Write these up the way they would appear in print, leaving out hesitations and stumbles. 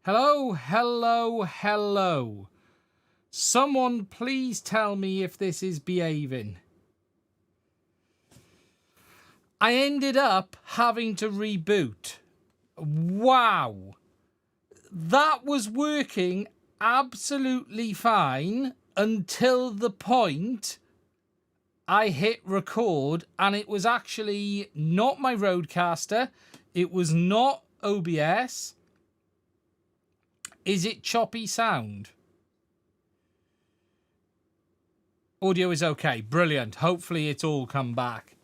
Hello, hello, hello. Someone please tell me if this is behaving. I ended up having to reboot. Wow. That was working absolutely fine until the point I hit record, and it was actually not my Rodecaster. It was not OBS. Is it choppy sound? Audio is okay. Brilliant. Hopefully it's all come back.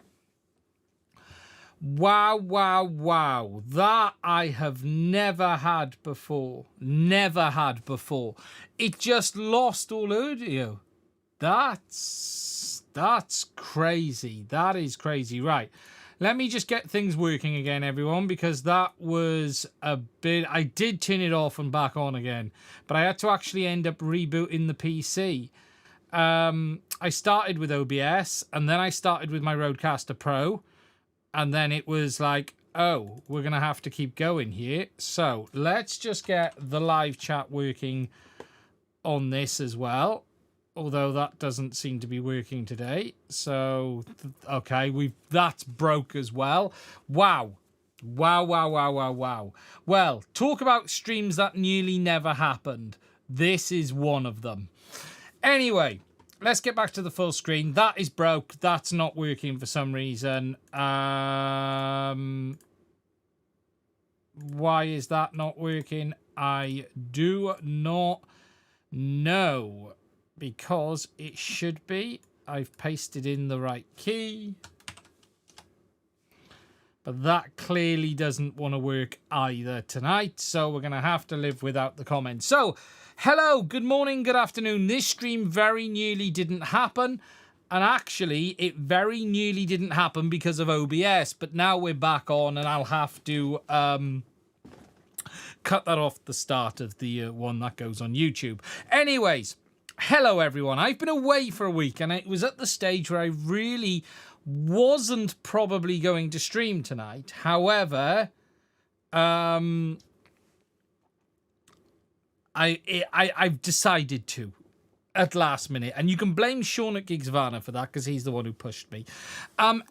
Wow, wow, wow. That I have never had before. Never had before. It just lost all audio. That's crazy. That is crazy. Right. Let me just get things working again, everyone, because that was a bit... I did turn it off and back on again, but I had to actually end up rebooting the PC. I started with OBS, and then I started with my Rodecaster Pro, and then it was like, oh, we're going to have to keep going here. So let's just get the live chat working on this as well. Although that doesn't seem to be working today. So, okay, that's broke as well. Wow. Wow, wow, wow, wow, wow. Well, talk about streams that nearly never happened. This is one of them. Anyway, let's get back to the full screen. That is broke. That's not working for some reason. Why is that not working? I do not know. Because it should be. I've pasted in the right key. But that clearly doesn't want to work either tonight. So we're going to have to live without the comments. So, hello, good morning, good afternoon. This stream very nearly didn't happen. And actually, it very nearly didn't happen because of OBS. But now we're back on and I'll have to cut that off the start of the one that goes on YouTube. Anyways, hello everyone. I've been away for a week and it was at the stage where I really wasn't probably going to stream tonight. However, I've decided to at last minute, and you can blame Sean at Gigs Havana for that because he's the one who pushed me.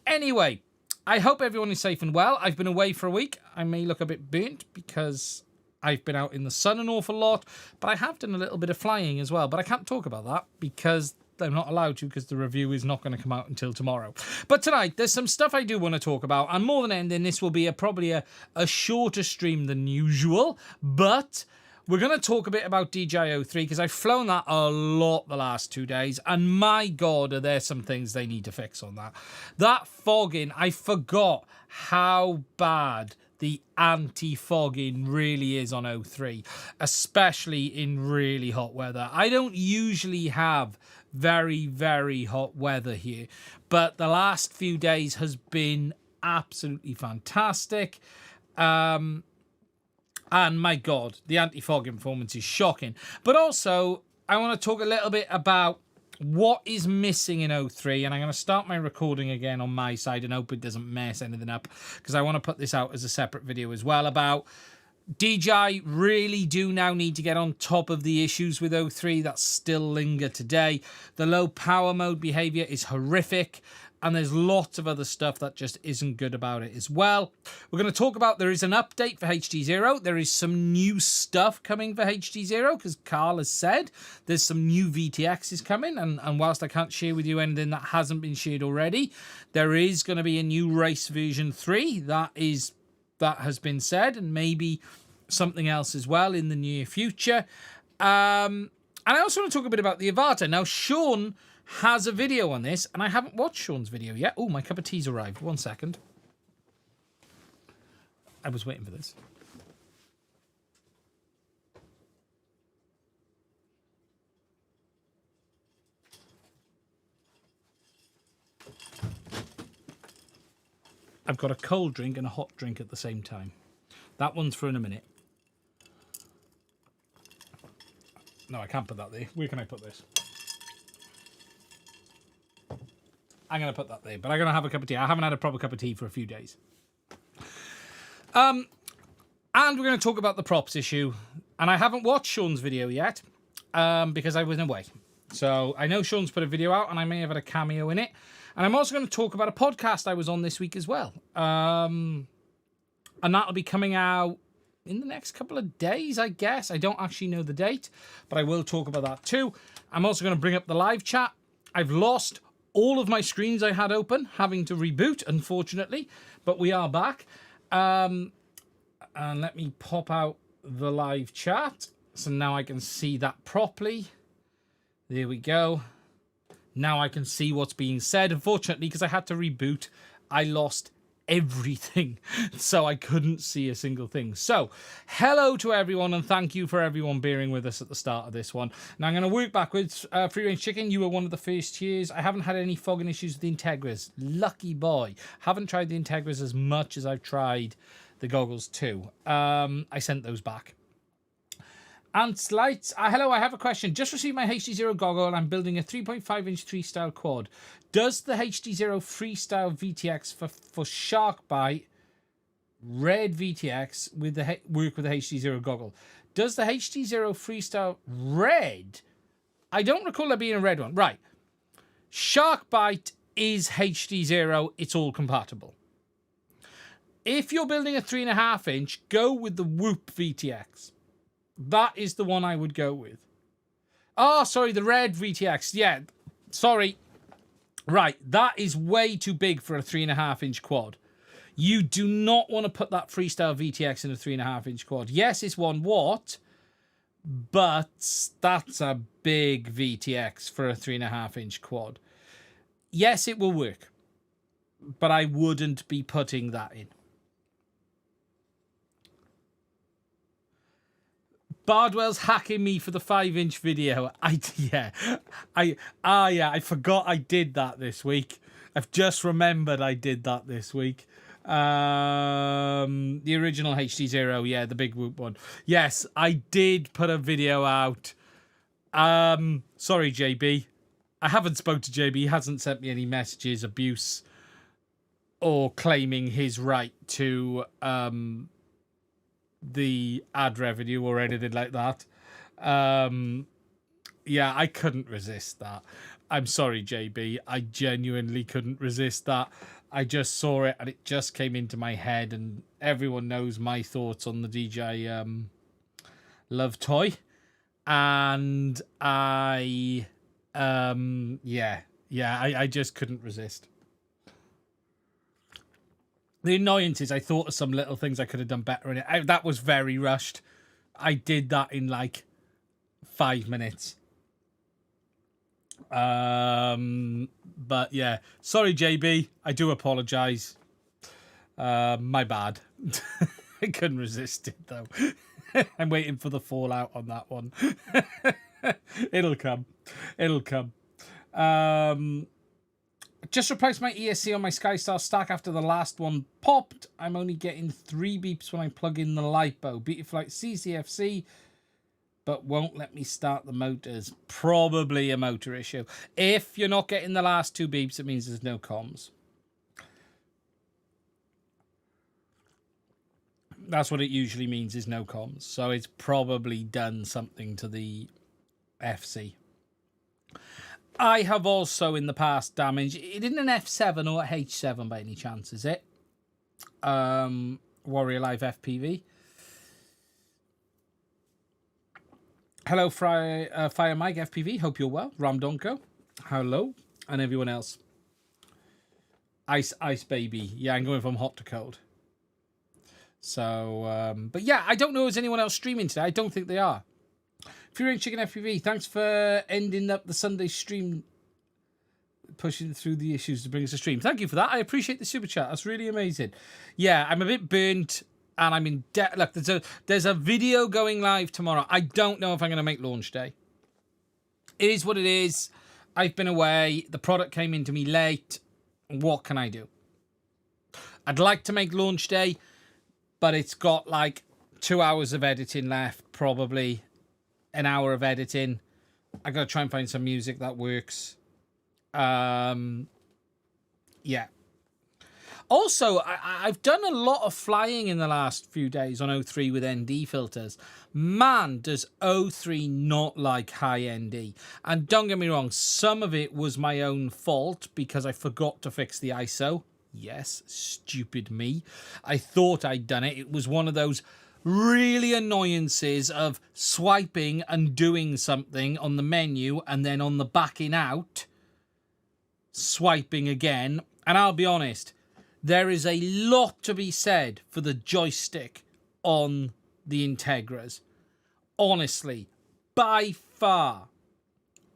Anyway, I hope everyone is safe and well. I've been away for a week. I may look a bit burnt because I've been out in the sun an awful lot, but I have done a little bit of flying as well. But I can't talk about that because I'm not allowed to because the review is not going to come out until tomorrow. But tonight, there's some stuff I do want to talk about. And more than anything, this will be probably a shorter stream than usual. But we're going to talk a bit about DJI 3 because I've flown that a lot the last 2 days. And my God, are there some things they need to fix on that. That fogging, I forgot how bad the anti-fogging really is on 03, especially in really hot weather. I don't usually have very, very hot weather here, but the last few days has been absolutely fantastic. And my God, the anti-fogging performance is shocking. But also, I want to talk a little bit about what is missing in 03, and I'm going to start my recording again on my side and hope it doesn't mess anything up because I want to put this out as a separate video as well about DJI really do now need to get on top of the issues with 03 that still linger today. The low power mode behavior is horrific, and there's lots of other stuff that just isn't good about it as well. We're going to talk about there is an update for HDZero. There is some new stuff coming for HDZero because Carl has said there's some new VTXs coming. And whilst I can't share with you anything that hasn't been shared already, there is going to be a new race version 3 that has been said, and maybe something else as well in the near future. And I also want to talk a bit about the Avata. Now, Sean has a video on this, and I haven't watched Sean's video yet. Oh, my cup of tea's arrived. 1 second. I was waiting for this. I've got a cold drink and a hot drink at the same time. That one's for in a minute. No, I can't put that there. Where can I put this? I'm going to put that there, but I'm going to have a cup of tea. I haven't had a proper cup of tea for a few days. And we're going to talk about the props issue. And I haven't watched Sean's video yet because I was away. So I know Sean's put a video out and I may have had a cameo in it. And I'm also going to talk about a podcast I was on this week as well. And that'll be coming out in the next couple of days, I guess. I don't actually know the date, but I will talk about that too. I'm also going to bring up the live chat. I've lost all of my screens I had open, having to reboot, unfortunately, but we are back. And let me pop out the live chat. So now I can see that properly. There we go. Now I can see what's being said. Unfortunately, because I had to reboot, I lost everything, so I couldn't see a single thing. So hello to everyone, and thank you for everyone bearing with us at the start of this one. Now I'm going to work backwards. Free range chicken, you were one of the first years. I haven't had any fogging issues with the Enquiries. Lucky boy. Haven't tried the Enquiries as much as I've tried the goggles too. I sent those back. Ants Lights, hello, I have a question. Just received my HDZero goggle and I'm building a 3.5-inch 3-style quad. Does the HDZero Freestyle VTX for Shark Bite Red VTX work with the HDZero goggle? Does the HDZero Freestyle Red? I don't recall there being a red one. Right. Shark Bite is HDZero. It's all compatible. If you're building a 3.5 inch, go with the Whoop VTX. That is the one I would go with. Oh, sorry, the red VTX. Yeah, sorry. Right, that is way too big for a 3.5 inch quad. You do not want to put that Freestyle VTX in a 3.5 inch quad. Yes, it's 1 watt, but that's a big VTX for a 3.5 inch quad. Yes, it will work, but I wouldn't be putting that in. Bardwell's hacking me for the 5-inch video. I forgot I did that this week. I've just remembered I did that this week. The original HDZero, yeah, the big Whoop one. Yes, I did put a video out. Sorry, JB. I haven't spoke to JB. He hasn't sent me any messages, abuse, or claiming his right to the ad revenue or anything like that. Yeah, I couldn't resist that. I'm sorry, JB. I genuinely couldn't resist that. I just saw it and it just came into my head, and everyone knows my thoughts on the DJI Love toy. And I just couldn't resist. The annoyance is I thought of some little things I could have done better in it. That was very rushed. I did that in like 5 minutes. But yeah, sorry, JB. I do apologize. My bad. I couldn't resist it though. I'm waiting for the fallout on that one. It'll come. It'll come. Just replaced my ESC on my SkyStar stack after the last one popped. I'm only getting 3 beeps when I plug in the LiPo. Beautiflight CCFC, but won't let me start the motors. Probably a motor issue. If you're not getting the last 2 beeps, it means there's no comms. That's what it usually means, is no comms. So it's probably done something to the FC. I have also in the past damaged it in an F7 or H7 by any chance, is it? Warrior Live FPV. Hello, Fire Mike FPV. Hope you're well. Ramdonko. Hello. And everyone else. Ice Baby. Yeah, I'm going from hot to cold. So, but yeah, I don't know, is anyone else streaming today? I don't think they are. Fury Chicken FPV, thanks for ending up the Sunday stream, pushing through the issues to bring us a stream. Thank you for that. I appreciate the super chat. That's really amazing. Yeah, I'm a bit burnt and I'm in debt. Look, there's a video going live tomorrow. I don't know if I'm going to make launch day. It is what it is. I've been away. The product came into me late. What can I do? I'd like to make launch day, but it's got like 2 hours of editing left, probably an hour of editing. I got to try and find some music that works. Yeah. Also, I've done a lot of flying in the last few days on O3 with ND filters. Man, does O3 not like high ND. And don't get me wrong, some of it was my own fault because I forgot to fix the ISO. Yes, stupid me. I thought I'd done it. It was one of those really annoyances of swiping and doing something on the menu and then on the backing out, swiping again. And I'll be honest, there is a lot to be said for the joystick on the Integras. Honestly, by far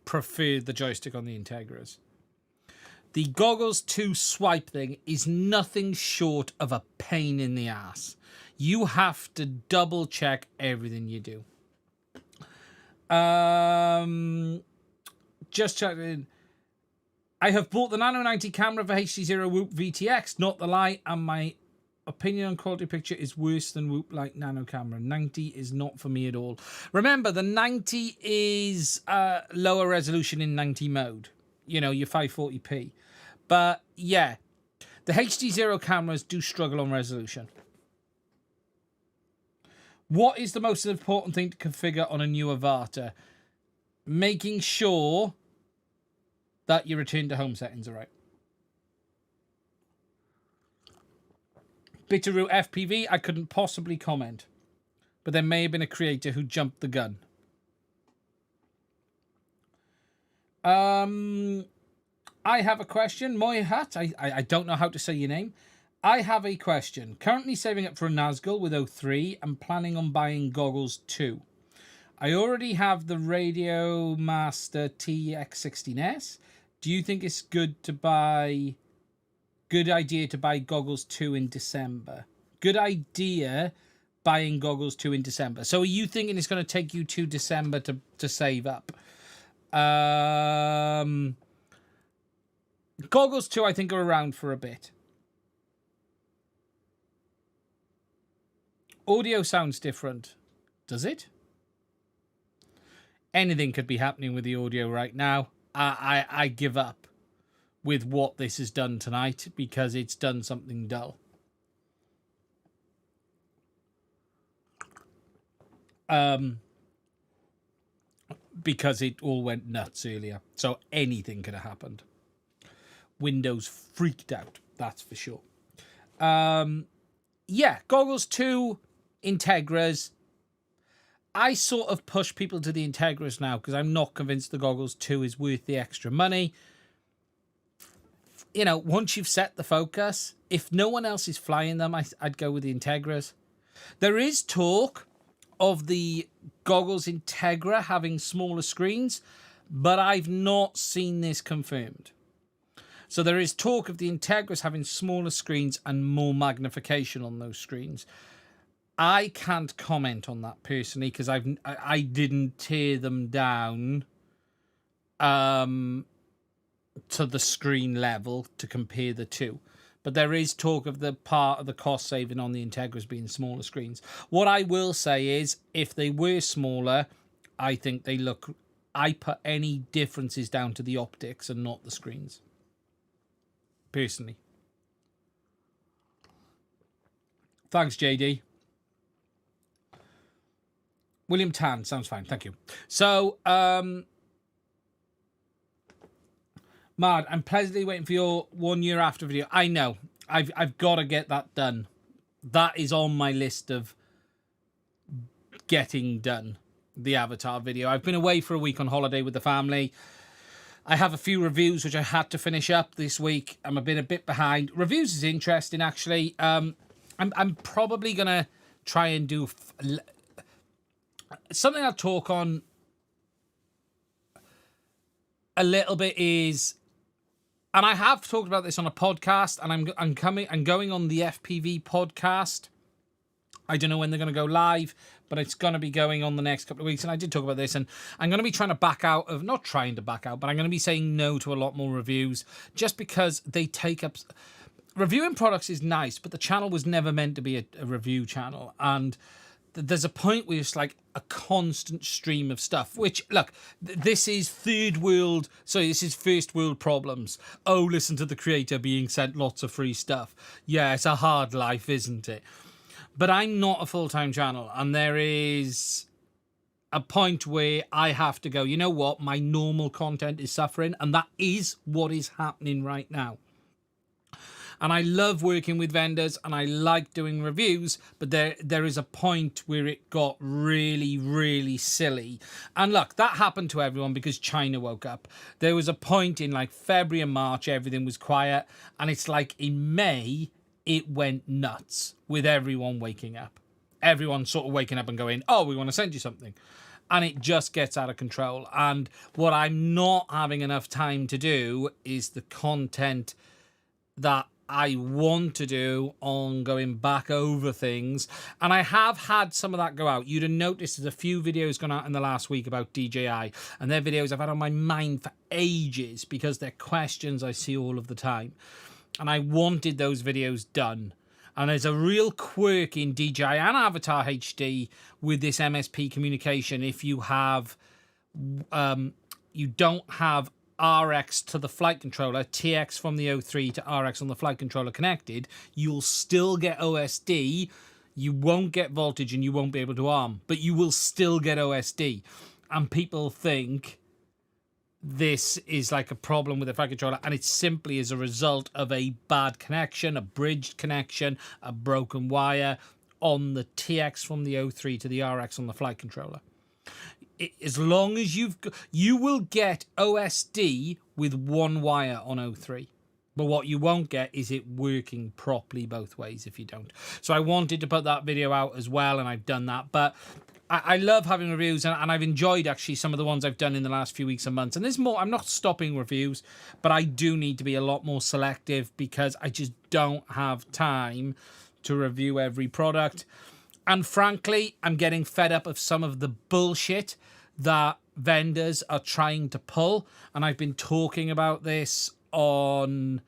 prefer the joystick on the Integras. The Goggles 2 swipe thing is nothing short of a pain in the ass. You have to double check everything you do. Just checking. I have bought the Nano 90 camera for HDZero Whoop VTX, not the Lite, and my opinion on quality picture is worse than Whoop Lite Nano camera. 90 is not for me at all. Remember, the 90 is lower resolution in 90 mode. You know, your 540p. But yeah, the HDZero cameras do struggle on resolution. What is the most important thing to configure on a new Avata? Making sure that your return to home settings are right. Bitterroot FPV, I couldn't possibly comment. But there may have been a creator who jumped the gun. I have a question. Moyhat, I don't know how to say your name. I have a question. Currently saving up for a Nazgul with 03 and planning on buying goggles too. I already have the Radio Master TX16S. Do you think it's good idea to buy goggles 2 in December? Good idea buying goggles 2 in December. So are you thinking it's going to take you to December to save up? Goggles 2 I think are around for a bit. Audio sounds different. Does it? Anything could be happening with the audio right now. I give up with what this has done tonight because it's done something dull. Because it all went nuts earlier. So anything could have happened. Windows freaked out, that's for sure. Yeah, goggles 2, Integras. I sort of push people to the Integras now because I'm not convinced the goggles 2 is worth the extra money. You know, once you've set the focus, if no one else is flying them, I'd go with the Integras. There is talk of the goggles Integra having smaller screens, but I've not seen this confirmed. So there is talk of the Integras having smaller screens and more magnification on those screens. I can't comment on that personally because I didn't tear them down to the screen level to compare the two. But there is talk of the part of the cost saving on the Integras being smaller screens. What I will say is, if they were smaller, I think they look... I put any differences down to the optics and not the screens. Personally. Thanks, JD. William Tan, sounds fine, thank you. So, Mad, I'm pleasantly waiting for your 1 year after video. I know. I've got to get that done. That is on my list of getting done. The Avatar video. I've been away for a week on holiday with the family. I have a few reviews which I had to finish up this week. I'm a bit behind. Reviews is interesting, actually. I'm probably going to try and do... something I'll talk on a little bit is... And I have talked about this on a podcast, and I'm going on the FPV podcast. I don't know when they're going to go live, but it's going to be going on the next couple of weeks. And I did talk about this, and I'm going to be trying to back out of, not trying to back out, but I'm going to be saying no to a lot more reviews just because they take up... Reviewing products is nice, but the channel was never meant to be a review channel. And there's a point where it's like a constant stream of stuff, which, look, this is first world problems. Oh, listen to the creator being sent lots of free stuff. Yeah, it's a hard life, isn't it? But I'm not a full-time channel, and there is a point where I have to go, you know what, my normal content is suffering, and that is what is happening right now. And I love working with vendors and I like doing reviews, but there is a point where it got really, really silly. And look, that happened to everyone because China woke up. There was a point in like February and March, everything was quiet. And it's like in May, it went nuts with everyone waking up. Everyone sort of waking up and going, oh, we want to send you something. And it just gets out of control. And what I'm not having enough time to do is the content that I want to do on going back over things. And I have had some of that go out. You'd have noticed there's a few videos gone out in the last week about DJI. And they're videos I've had on my mind for ages because they're questions I see all of the time. And I wanted those videos done. And there's a real quirk in DJI and Avatar HD with this MSP communication. If you have, you don't have RX to the flight controller, TX from the 03 to RX on the flight controller connected, you'll still get OSD. You won't get voltage and you won't be able to arm, but you will still get OSD. And people think this is like a problem with the flight controller, and it's simply as a result of a bad connection, a bridged connection, a broken wire on the TX from the O3 to the RX on the flight controller. As long as you will get OSD with one wire on O3. But what you won't get is it working properly both ways if you don't. So I wanted to put that video out as well, and I've done that. But I love having reviews, and I've enjoyed actually some of the ones I've done in the last few weeks and months. And there's more. I'm not stopping reviews, but I do need to be a lot more selective because I just don't have time to review every product. And frankly, I'm getting fed up of some of the bullshit that vendors are trying to pull. And I've been talking about this on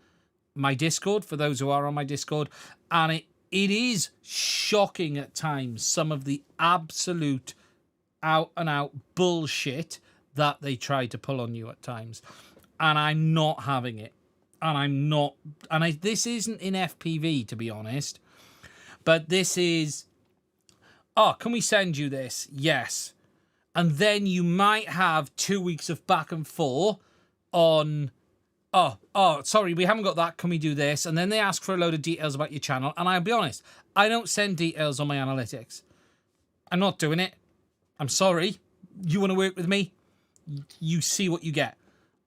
my Discord, for those who are on my Discord, and it is shocking at times, some of the absolute out and out bullshit that they try to pull on you at times, and I'm not having it, and this isn't in FPV, to be honest, but this is, oh, can we send you this? Yes. And then you might have 2 weeks of back and forth on, oh, sorry, we haven't got that. Can we do this? And then they ask for a load of details about your channel. And I'll be honest, I don't send details on my analytics. I'm not doing it. I'm sorry. You want to work with me? You see what you get.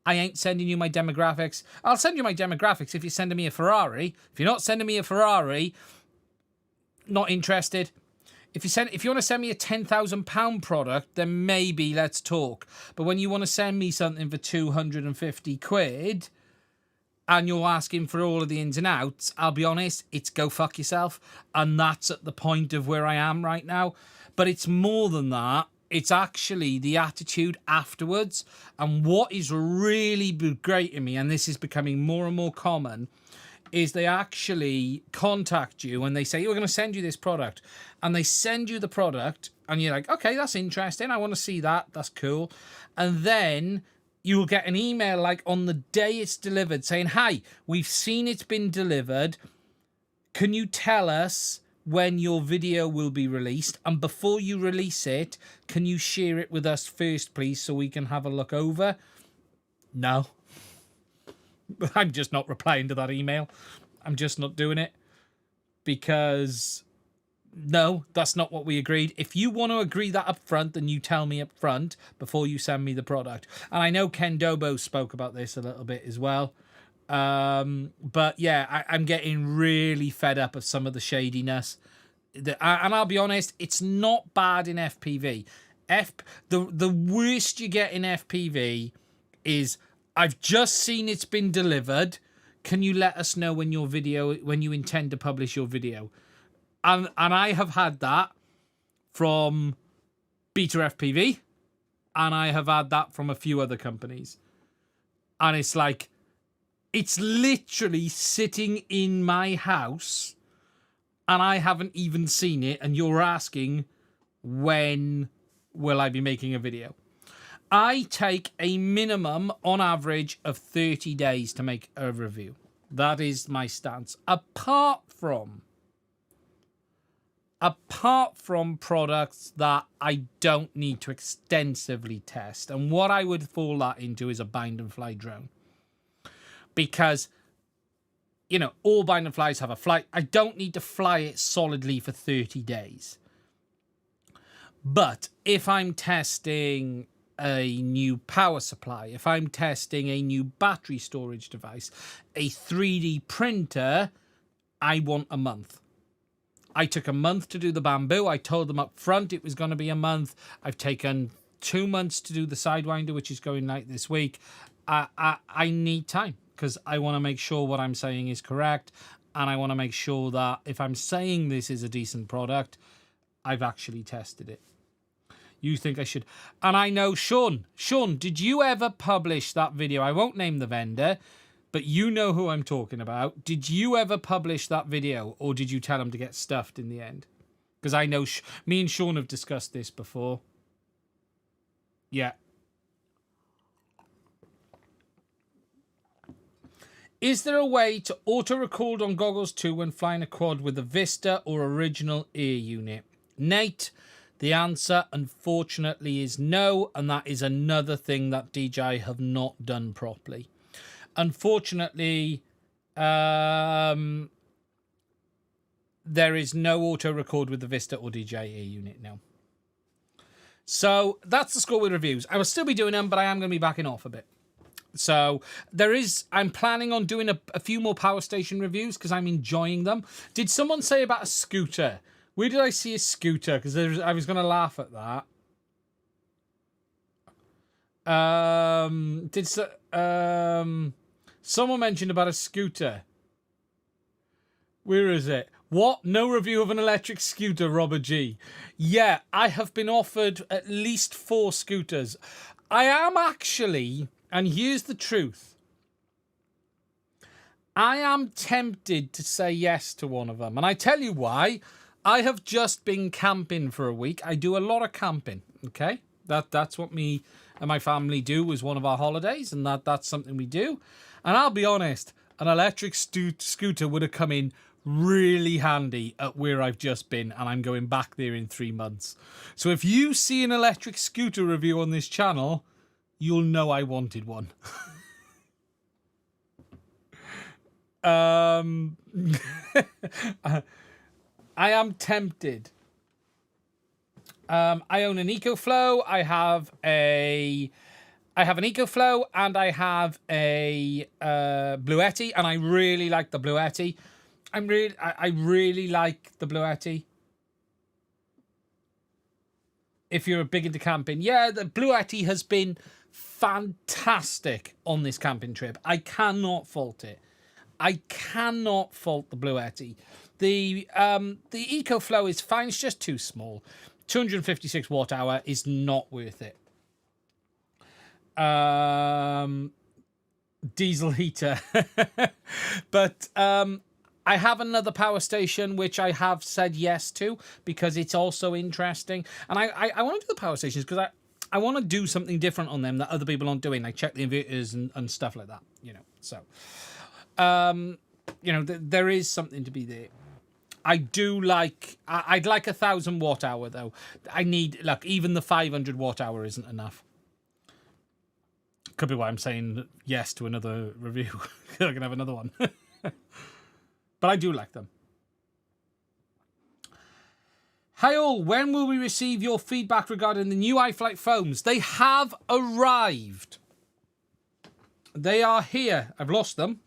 I ain't sending you my demographics. I'll send you my demographics if you're sending me a Ferrari. If you're not sending me a Ferrari, not interested. If you want to send me a £10,000 product, then maybe let's talk. But when you want to send me something for 250 quid and you're asking for all of the ins and outs, I'll be honest, it's go fuck yourself. And that's at the point of where I am right now. But it's more than that. It's actually the attitude afterwards. And what is really great in me, and this is becoming more and more common, is they actually contact you and they say, we're going to send you this product. And they send you the product and you're like, okay, that's interesting. I want to see that. That's cool. And then you'll get an email like on the day it's delivered saying, hi, we've seen it's been delivered. Can you tell us when your video will be released? And before you release it, can you share it with us first, please, so we can have a look over? No. I'm just not replying to that email. I'm just not doing it because no, that's not what we agreed. If you want to agree that up front, then you tell me up front before you send me the product. And I know Ken Dobo spoke about this a little bit as well. But yeah, I'm getting really fed up of some of the shadiness. And I'll be honest, it's not bad in FPV. The worst you get in FPV is, I've just seen it's been delivered. Can you let us know when you intend to publish your video? And I have had that from Beta FPV, and I have had that from a few other companies. And it's like, it's literally sitting in my house, and I haven't even seen it, and you're asking, when will I be making a video? I take a minimum, on average, of 30 days to make a review. That is my stance. Apart from products that I don't need to extensively test. And what I would fall that into is a bind and fly drone. Because, you know, all bind and flies have a flight. I don't need to fly it solidly for 30 days. But if I'm testing a new power supply, if I'm testing a new battery storage device, a 3D printer, I want a month. I took a month to do the bamboo. I told them up front it was going to be a month. I've taken 2 months to do the Sidewinder, which is going light this week. I need time because I want to make sure what I'm saying is correct, and I want to make sure that if I'm saying this is a decent product, I've actually tested it. You think I should. And I know Sean, did you ever publish that video? I won't name the vendor, but you know who I'm talking about. Did you ever publish that video, or did you tell him to get stuffed in the end? Because I know me and Sean have discussed this before. Yeah. Is there a way to auto-record on Goggles 2 when flying a quad with a Vista or original air unit? Nate, The answer, unfortunately, is no, and that is another thing that DJI have not done properly. Unfortunately, there is no auto record with the Vista or DJI unit now. So that's the score with reviews. I will still be doing them, but I am going to be backing off a bit. So I'm planning on doing a few more power station reviews because I'm enjoying them. Did someone say about a scooter? Where did I see a scooter? Because I was going to laugh at that. Someone mentioned about a scooter. Where is it? What? No review of an electric scooter, Robert G. Yeah, I have been offered at least 4 scooters. I am actually, and here's the truth, I am tempted to say yes to one of them. And I tell you why. I have just been camping for a week. I do a lot of camping, okay? That's what me and my family do as one of our holidays, and that's something we do. And I'll be honest, an electric scooter would have come in really handy at where I've just been, and I'm going back there in 3 months. So if you see an electric scooter review on this channel, you'll know I wanted one. I am tempted. I own an EcoFlow. I have an EcoFlow, and I have a Bluetti, and I really like the Bluetti. I really like the Bluetti. If you're big into camping, yeah, the Bluetti has been fantastic on this camping trip. I cannot fault it. I cannot fault the Bluetti. The EcoFlow is fine. It's just too small. 256 watt hour is not worth it. Diesel heater. But I have another power station which I have said yes to because it's also interesting. And I want to do the power stations because I want to do something different on them that other people aren't doing. Like check the inverters and stuff like that, you know. So, you know, there is something to be there. I'd like 1,000 watt hour though. Look, even the 500 watt hour isn't enough. Could be why I'm saying yes to another review. I can have another one. But I do like them. Hi all, when will we receive your feedback regarding the new iFlight foams? They have arrived. They are here. I've lost them.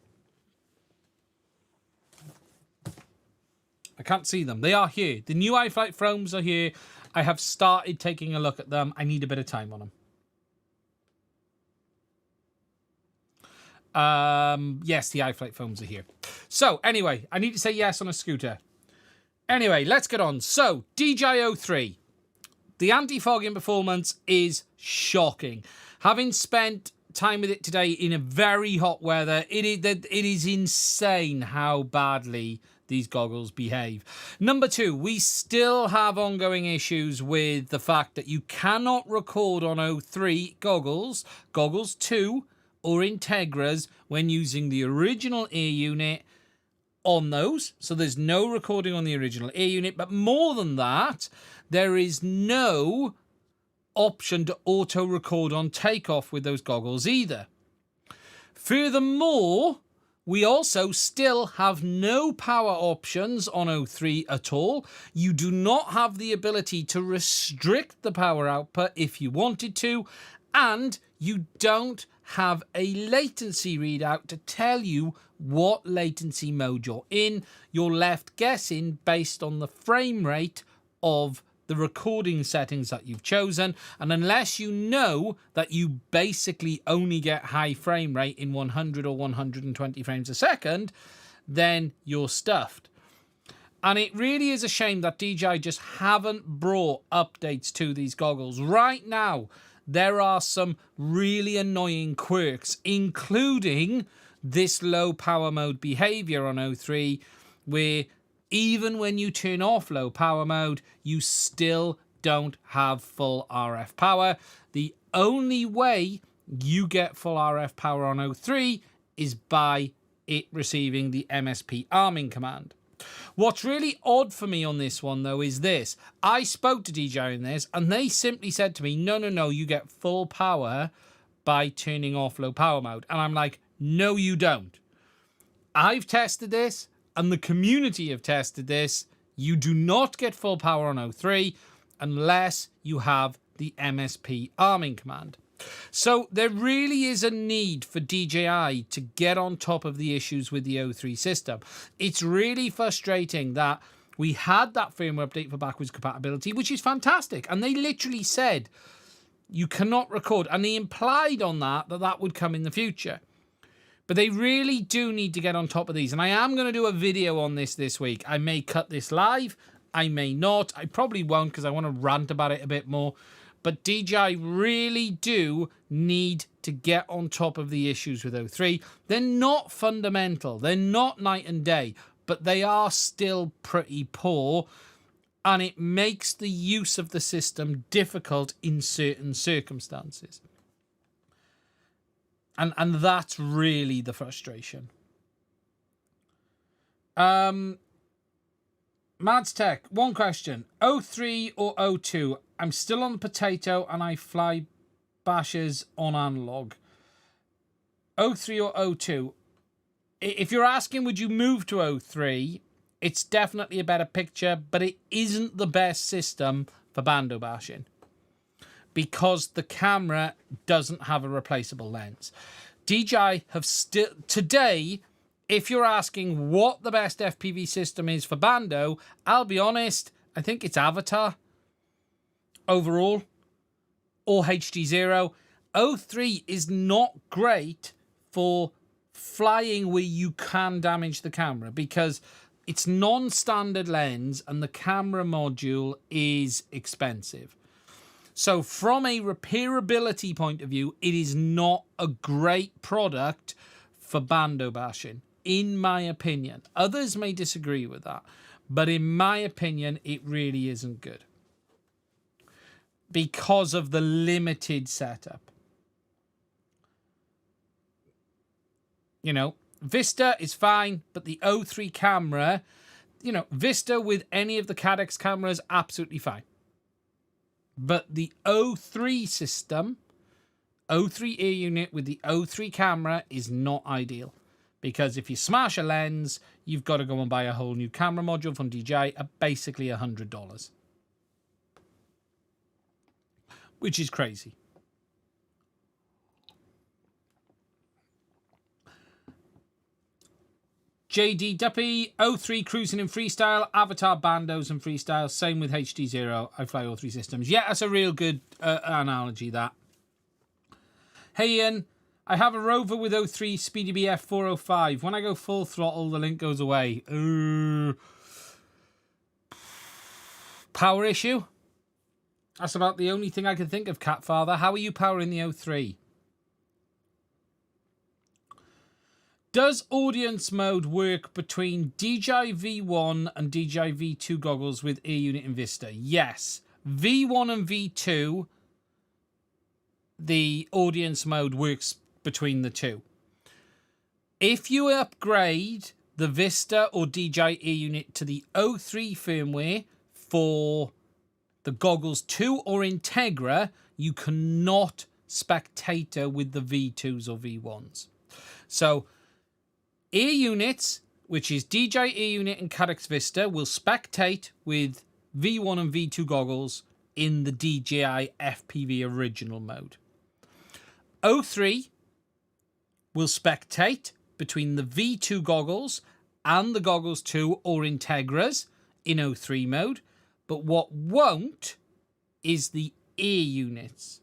I can't see them. They are here. The new iFlight foams are here. I have started taking a look at them. I need a bit of time on them. Yes, the iFlight foams are here. So, anyway, I need to say yes on a scooter. Anyway, let's get on. So, DJI 03. The anti-fogging performance is shocking. Having spent time with it today in a very hot weather, it is insane how badly these goggles behave. Number 2, we still have ongoing issues with the fact that you cannot record on 03 goggles 2, or Integras when using the original ear unit on those. So there's no recording on the original ear unit. But more than that, there is no option to auto record on takeoff with those goggles either. Furthermore, we also still have no power options on 03 at all. You do not have the ability to restrict the power output if you wanted to, and you don't have a latency readout to tell you what latency mode you're in. You're left guessing based on the frame rate of the recording settings that you've chosen, and unless you know that you basically only get high frame rate in 100 or 120 frames a second, then you're stuffed. And it really is a shame that DJI just haven't brought updates to these goggles. Right now, there are some really annoying quirks, including this low power mode behavior on 03, where even when you turn off low power mode, you still don't have full RF power. The only way you get full RF power on 03 is by it receiving the MSP arming command. What's really odd for me on this one, though, is this. I spoke to DJI in this, and they simply said to me, no, you get full power by turning off low power mode. And I'm like, no, you don't. I've tested this, and the community have tested this. You do not get full power on 03 unless you have the MSP arming command. So there really is a need for DJI to get on top of the issues with the 03 system. It's really frustrating that we had that firmware update for backwards compatibility, which is fantastic. And they literally said you cannot record. And they implied on that would come in the future. But they really do need to get on top of these. And I am going to do a video on this week. I may cut this live. I may not. I probably won't because I want to rant about it a bit more. But DJI really do need to get on top of the issues with 03. They're not fundamental. They're not night and day. But they are still pretty poor. And it makes the use of the system difficult in certain circumstances. And that's really the frustration. Mads Tech, one question. 03 or 02? I'm still on the potato and I fly bashes on analog. 03 or 02? If you're asking, would you move to 03? It's definitely a better picture, but it isn't the best system for bando bashing because the camera doesn't have a replaceable lens. DJI have still... Today, if you're asking what the best FPV system is for bando, I'll be honest, I think it's Avata overall or HDZero. 03 is not great for flying where you can damage the camera because it's non-standard lens and the camera module is expensive. So from a repairability point of view, it is not a great product for bando bashing, in my opinion. Others may disagree with that, but in my opinion, it really isn't good because of the limited setup. You know, Vista is fine, but the 03 camera, you know, Vista with any of the Cadex cameras, absolutely fine. But the 03 system, 03 air unit with the 03 camera is not ideal. Because if you smash a lens, you've got to go and buy a whole new camera module from DJI at basically $100. Which is crazy. JD Duppy, 03 cruising in freestyle, Avatar bandos and freestyle, same with HDZero. I fly all three systems. Yeah, that's a real good analogy, that. Hey Ian, I have a Rover with 03 Speedy BF 405. When I go full throttle, the link goes away. Power issue? That's about the only thing I can think of, Catfather. How are you powering the 03? Does audience mode work between DJI V1 and DJI V2 goggles with Air Unit and Vista? Yes. V1 and V2, the audience mode works between the two. If you upgrade the Vista or DJI Air Unit to the 03 firmware for the goggles 2 or Integra, you cannot spectator with the V2s or V1s. So Air units, which is DJI Air Unit and Cadex Vista, will spectate with V1 and V2 goggles in the DJI FPV original mode. 03 will spectate between the V2 goggles and the goggles 2 or Integras in 03 mode, but what won't is the air units.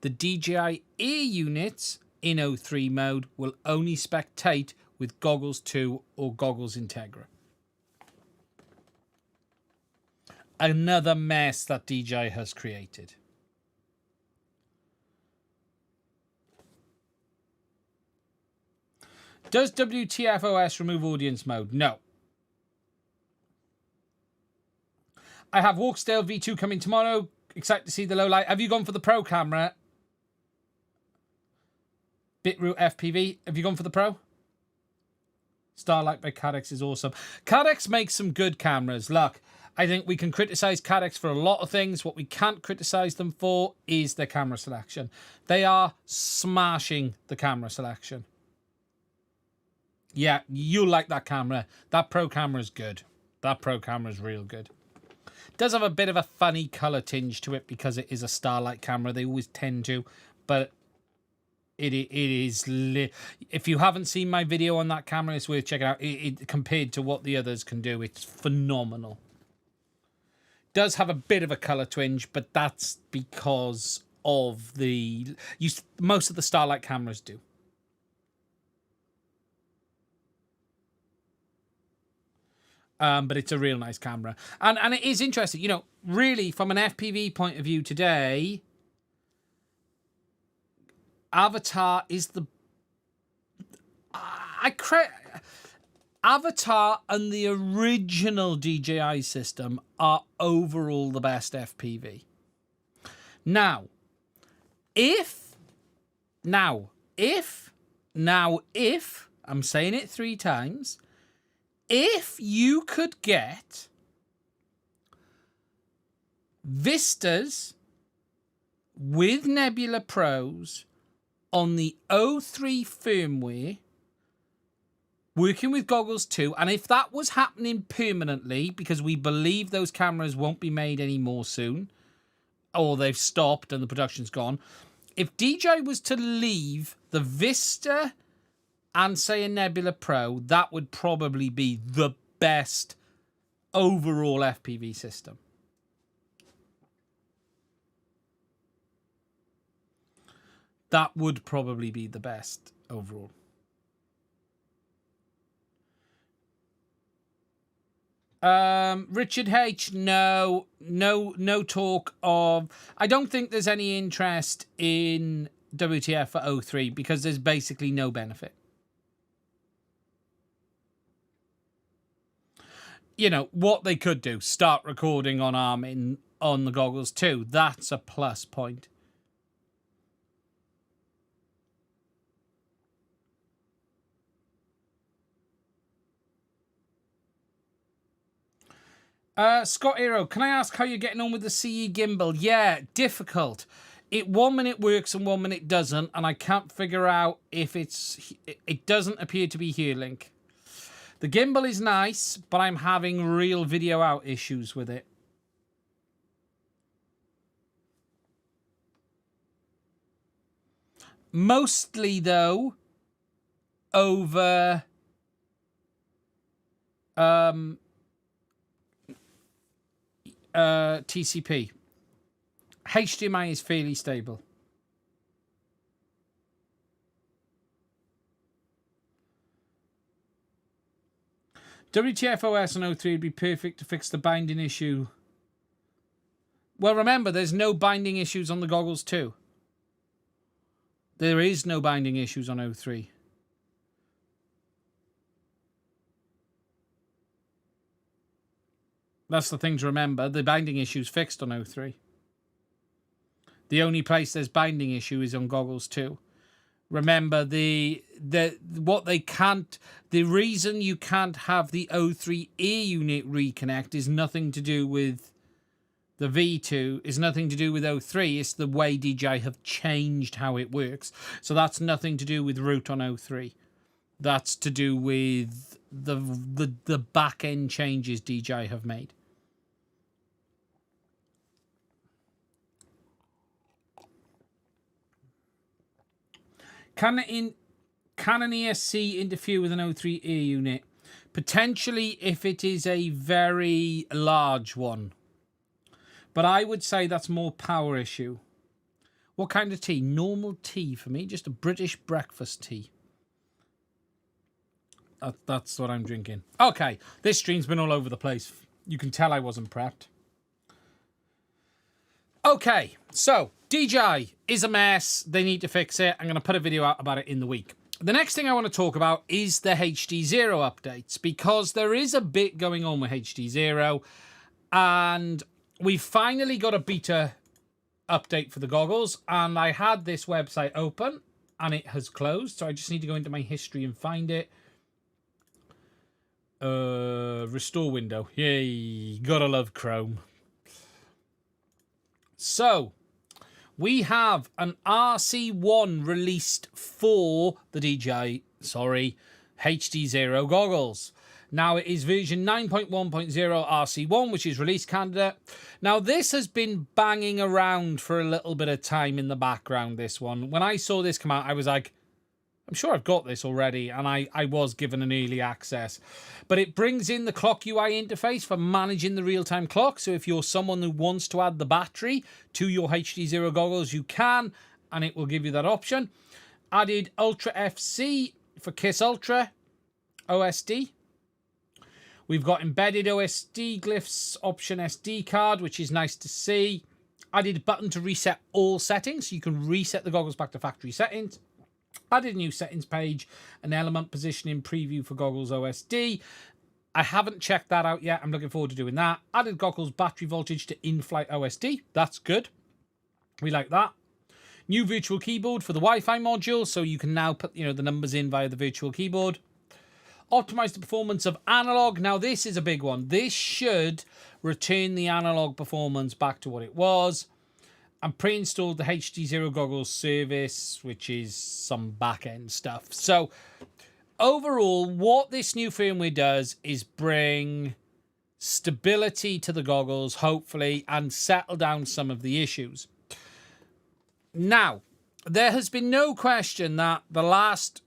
The DJI air units in 03 mode will only spectate with goggles 2 or goggles Integra. Another mess that DJI has created. Does WTFOS remove audience mode? No. I have Walksnail V2 coming tomorrow. Excited to see the low light. Have you gone for the Pro camera? Bitroot FPV. Have you gone for the Pro? Starlight by Cadex is awesome. Cadex makes some good cameras. Look, I think we can criticize Cadex for a lot of things. What we can't criticize them for is their camera selection. They are smashing the camera selection. Yeah, you like that camera. That Pro camera is good. That Pro camera is real good. It does have a bit of a funny color tinge to it because it is a Starlight camera. They always tend to, but it is. If you haven't seen my video on that camera, it's worth checking out. It compared to what the others can do, it's phenomenal. Does have a bit of a color twinge, but that's because of most of the Starlight cameras do. But it's a real nice camera. And it is interesting. You know, really, from an FPV point of view today, Avata is the... Avata and the original DJI system are overall the best FPV. Now, if, I'm saying it 3 times... If you could get Vistas with Nebula Pros on the 03 firmware, working with Goggles 2, and if that was happening permanently, because we believe those cameras won't be made anymore soon, or they've stopped and the production's gone, if DJI was to leave the Vista and say a Nebula Pro, that would probably be the best overall FPV system. That would probably be the best overall. Richard H, no talk of... I don't think there's any interest in WTF for 03 because there's basically no benefit. You know, what they could do, start recording on ARM on the Goggles 2. That's a plus point. Scott Hero, can I ask how you're getting on with the CE gimbal? Yeah, difficult. It 1 minute works and 1 minute doesn't, and I can't figure out if it doesn't appear to be Hearlink. The gimbal is nice, but I'm having real video out issues with it. Mostly, though, over TCP. HDMI is fairly stable. WTF-OS on 03 would be perfect to fix the binding issue. Well, remember, there's no binding issues on the Goggles 2. There is no binding issues on 03. That's the thing to remember. The binding issue is fixed on 03. The only place there's binding issue is on Goggles 2. Remember, the reason you can't have the 03 air unit reconnect is nothing to do with the V2, is nothing to do with 03. It's the way DJI have changed how it works. So that's nothing to do with root on 03. That's to do with the back end changes DJI have made. Can an ESC interfere with an 03 air unit? Potentially if it is a very large one. But I would say that's more power issue. What kind of tea? Normal tea for me. Just a British breakfast tea. That's what I'm drinking. Okay, this stream's been all over the place. You can tell I wasn't prepped. Okay, so DJI is a mess. They need to fix it. I'm going to put a video out about it in the week. The next thing I want to talk about is the HDZero updates, because there is a bit going on with HDZero, and we finally got a beta update for the goggles, and I had this website open and it has closed, so I just need to go into my history and find it. Restore window. Yay, gotta love Chrome. So, we have an RC1 released for the DJI, HDZero goggles. Now, it is version 9.1.0 RC1, which is release candidate. Now, this has been banging around for a little bit of time in the background, this one. When I saw this come out, I was like, I'm sure I've got this already, and I was given an early access. But it brings in the clock UI interface for managing the real-time clock. So if you're someone who wants to add the battery to your HDZero goggles, you can, and it will give you that option. Added Ultra FC for Kiss Ultra OSD. We've got embedded OSD glyphs option SD card, which is nice to see. Added a button to reset all settings, so you can reset the goggles back to factory settings. Added a new settings page, an element positioning preview for goggles OSD. I haven't checked that out yet. I'm looking forward to doing that. Added goggles battery voltage to in-flight OSD. That's good. We like that. New virtual keyboard for the Wi-Fi module, so you can now put the numbers in via the virtual keyboard. Optimize the performance of analog. Now, this is a big one. This should return the analog performance back to what it was. And pre-installed the HDZero goggles service, which is some back-end stuff. So overall, what this new firmware does is bring stability to the goggles, hopefully, and settle down some of the issues. Now, there has been no question that the last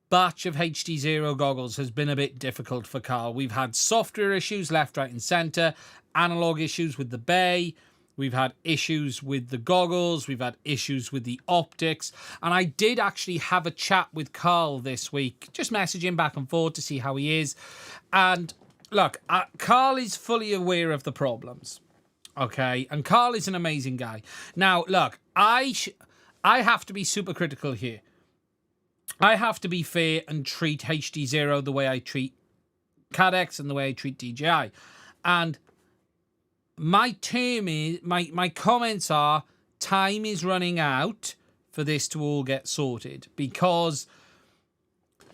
batch of HDZero goggles has been a bit difficult for Carl. We've had software issues left, right, and center, analog issues with the bay. We've had issues with the goggles. We've had issues with the optics. And I did actually have a chat with Carl this week, just messaging back and forth to see how he is. And look, Carl is fully aware of the problems. Okay. And Carl is an amazing guy. Now, look, I have to be super critical here. I have to be fair and treat HDZero the way I treat Cadex and the way I treat DJI. And my comments are, time is running out for this to all get sorted, because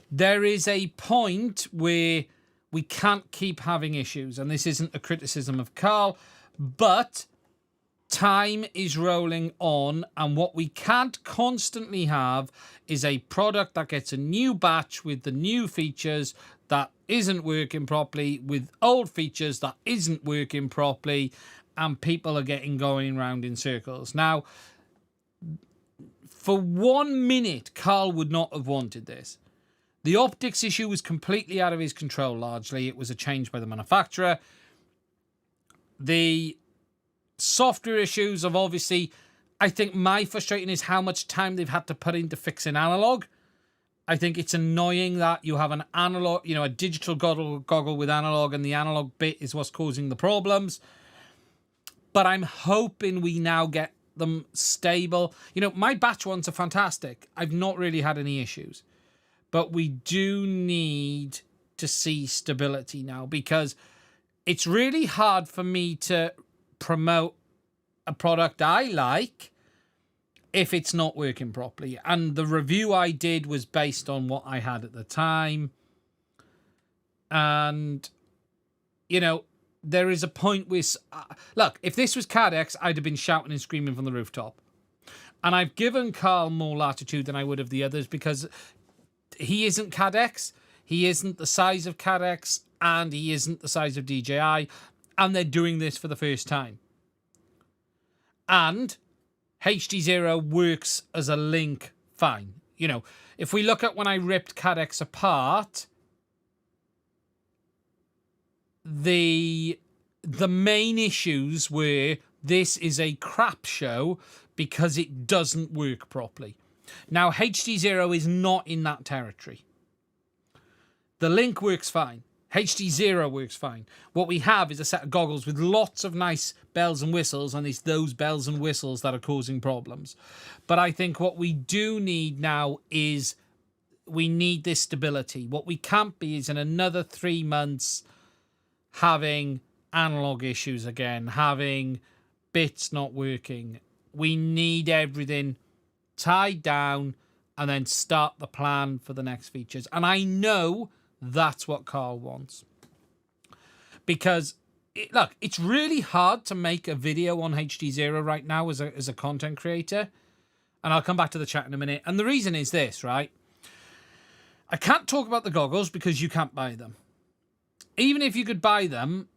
there is a point where we can't keep having issues. And this isn't a criticism of Carl, but time is rolling on, and what we can't constantly have is a product that gets a new batch with the new features that isn't working properly, with old features that isn't working properly, and people are going around in circles. Now, for 1 minute, Carl would not have wanted this. The optics issue was completely out of his control, largely. It was a change by the manufacturer. The software issues have obviously, I think my frustrating is how much time they've had to put into fixing analog. I think it's annoying that you have an analog, a digital goggle with analog, and the analog bit is what's causing the problems. But I'm hoping we now get them stable. My batch ones are fantastic. I've not really had any issues. But we do need to see stability now, because it's really hard for me to promote a product I like if it's not working properly. And the review I did was based on what I had at the time. And, there is a point where, look, if this was Cadex, I'd have been shouting and screaming from the rooftop. And I've given Carl more latitude than I would have the others, because he isn't Cadex, he isn't the size of Cadex, and he isn't the size of DJI, and they're doing this for the first time. And HDZero works as a link fine. If we look at when I ripped Cadex apart, the main issues were, this is a crap show because it doesn't work properly. Now, HDZero is not in that territory. The link works fine. HDZero works fine. What we have is a set of goggles with lots of nice bells and whistles, and it's those bells and whistles that are causing problems. But I think what we do need now is, we need this stability. What we can't be is in another 3 months having analog issues again, having bits not working. We need everything tied down and then start the plan for the next features. And I know That's what Carl wants. Because, look, it's really hard to make a video on HDZero right now as a content creator. And I'll come back to the chat in a minute. And the reason is this, right? I can't talk about the goggles because you can't buy them. Even if you could buy them,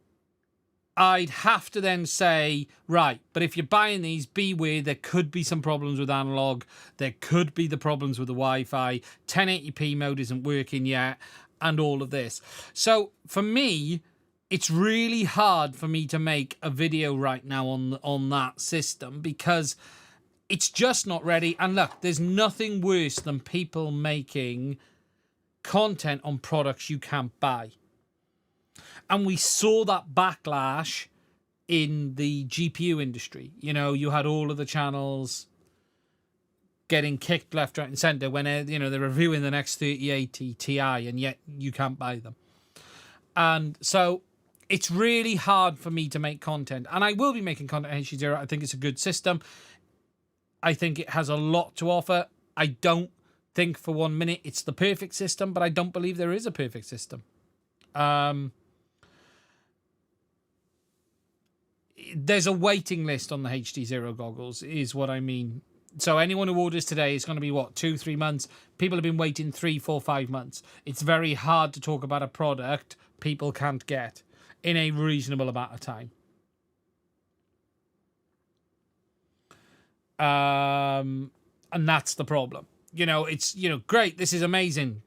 I'd have to then say, right, but if you're buying these, beware, there could be some problems with analog. There could be the problems with the Wi-Fi. 1080p mode isn't working yet, and all of this. So for me, it's really hard for me to make a video right now on that system because it's just not ready. And look, there's nothing worse than people making content on products you can't buy. And we saw that backlash in the GPU industry. You know, you had all of the channels getting kicked left, right, and centre when, you know, they're reviewing the next 3080 Ti, and yet you can't buy them. And so it's really hard for me to make content. And I will be making content on HDZero. I think it's a good system. I think it has a lot to offer. I don't think for 1 minute it's the perfect system, but I don't believe there is a perfect system. There's a waiting list on the HDZero goggles, is what I mean. So anyone who orders today is going to be, what, 2-3 months? People have been waiting 3, 4, 5 months. It's very hard to talk about a product people can't get in a reasonable amount of time. And that's the problem. You know, it's, you know, great, this is amazing.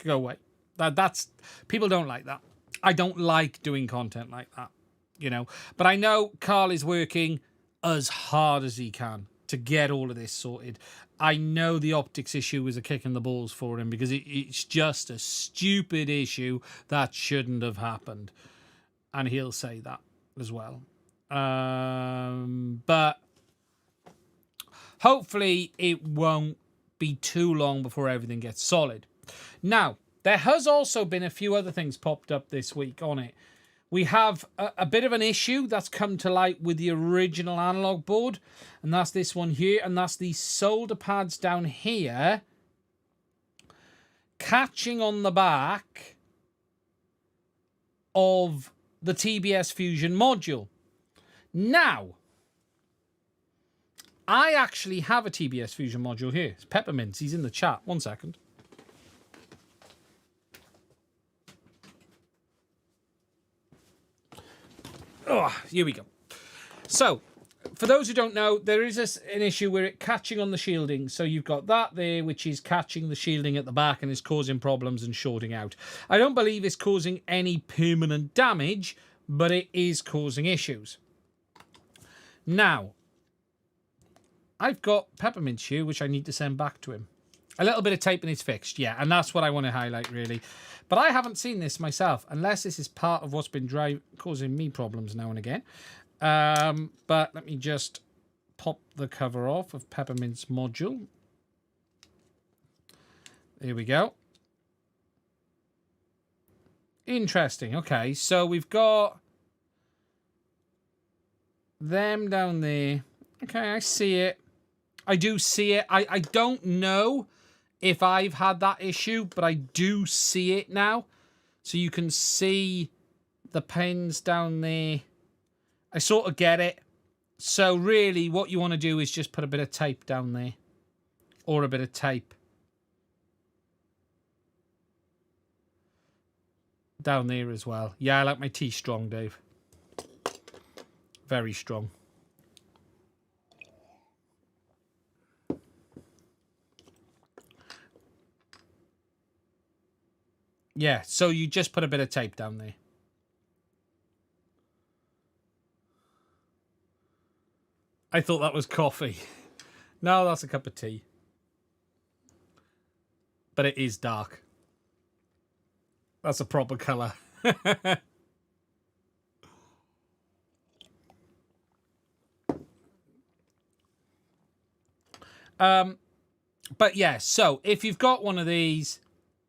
Go away. That's people don't like that. I don't like doing content like that. You know, but I know Carl is working as hard as he can to get all of this sorted. I know the optics issue was a kick in the balls for him because it's just a stupid issue that shouldn't have happened. And he'll say that as well. But hopefully it won't be too long before everything gets solid. Now, there has also been a few other things popped up this week on it. We have a bit of an issue that's come to light with the original analog board, and that's this one here, and that's the solder pads down here catching on the back of the TBS Fusion module. Now, I actually have a TBS Fusion module here. It's Peppermints. He's in the chat. 1 second. Oh, here we go. So, for those who don't know, there is an issue where it's catching on the shielding. So you've got that there, which is catching the shielding at the back and is causing problems and shorting out. I don't believe it's causing any permanent damage, but it is causing issues. Now, I've got Peppermint's here, which I need to send back to him. A little bit of tape and it's fixed, yeah, and that's what I want to highlight, really. But I haven't seen this myself, unless this is part of what's been causing me problems now and again. But let me just pop the cover off of Peppermint's module. There we go. Interesting. Okay, so we've got them down there. Okay, I see it. I do see it. I don't know if I've had that issue, but I do see it now. So you can see the pins down there. I sort of get it. So really what you want to do is just put a bit of tape down there. Or a bit of tape down there as well. Yeah, I like my tea strong, Dave. Very strong. Yeah, so you just put a bit of tape down there. I thought that was coffee. No, that's a cup of tea. But it is dark. That's a proper colour. But yeah, so if you've got one of these,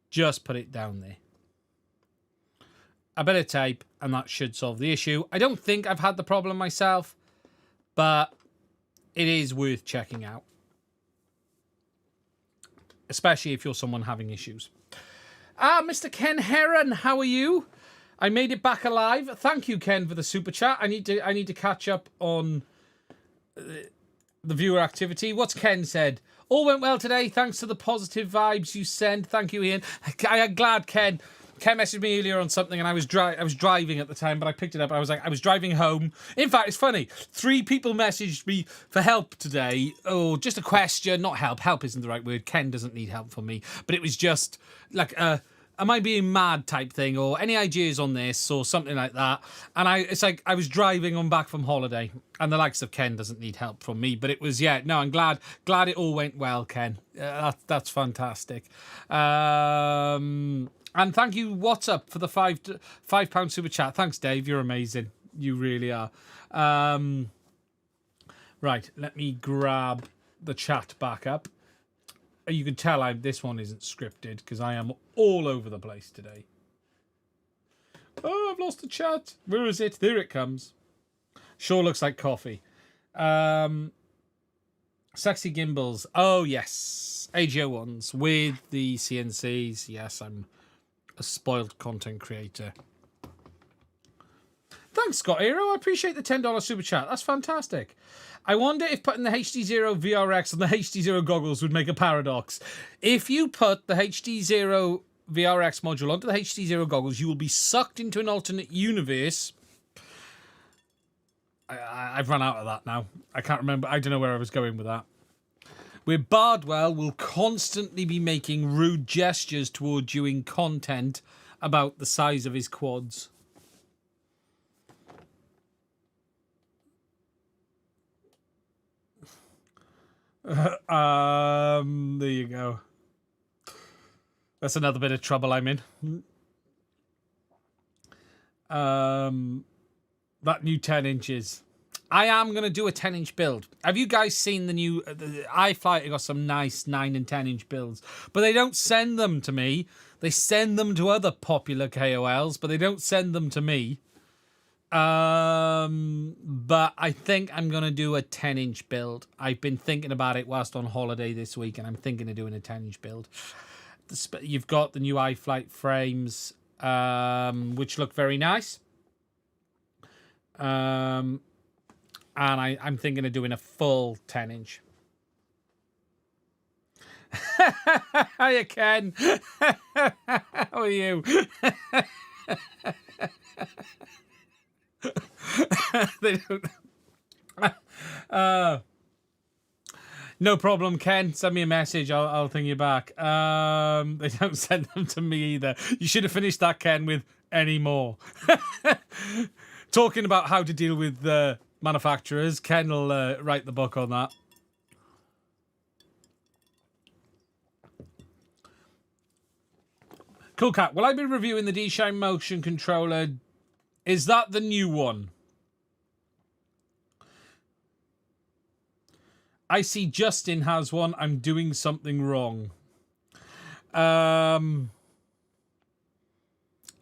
just put it down there. A bit of tape, and that should solve the issue. I don't think I've had the problem myself, but it is worth checking out. Especially if you're someone having issues. Mr. Ken Heron, how are you? I made it back alive. Thank you, Ken, for the super chat. I need to catch up on the viewer activity. What's Ken said? All went well today. Thanks to the positive vibes you send. Thank you, Ian. I'm glad Ken messaged me earlier on something, and I was driving at the time, but I picked it up. I was driving home. In fact, it's funny. 3 people messaged me for help today. Oh, just a question, not help. Help isn't the right word. Ken doesn't need help from me, but it was just like am I being mad type thing, or any ideas on this, or something like that. And it's like I was driving on back from holiday, and the likes of Ken doesn't need help from me. But it was, I'm glad it all went well, Ken. That's fantastic. And thank you, What's Up, for the £5 super chat. Thanks, Dave. You're amazing. You really are. Right, let me grab the chat back up. You can tell this one isn't scripted because I am all over the place today. Oh, I've lost the chat. Where is it? There it comes. Sure looks like coffee. Sexy gimbals. Oh, yes. AGO ones with the CNCs. Yes, I'm a spoiled content creator. Thanks, Scott Aero. I appreciate the $10 super chat. That's fantastic. I wonder if putting the HDZero VRX on the HDZero goggles would make a paradox. If you put the HDZero VRX module onto the HDZero goggles, you will be sucked into an alternate universe. I've run out of that now. I can't remember. I don't know where I was going with that. Where Bardwell will constantly be making rude gestures towards you in content about the size of his quads. There you go. That's another bit of trouble I'm in. That new 10 inches. I am going to do a 10-inch build. Have you guys seen the new... iFlight got some nice 9 and 10-inch builds. But they don't send them to me. They send them to other popular KOLs, but they don't send them to me. But I think I'm going to do a 10-inch build. I've been thinking about it whilst on holiday this week, and I'm thinking of doing a 10-inch build. You've got the new iFlight frames, which look very nice. And I'm thinking of doing a full 10-inch. Hiya, Ken. How are you? They don't. No problem, Ken. Send me a message. I'll think you back. They don't send them to me either. You should have finished that, Ken, with any more. Talking about how to deal with manufacturers, Ken will write the book on that. Cool Cat, will I be reviewing the DJI motion controller? Is that the new one? I see Justin has one. I'm doing something wrong.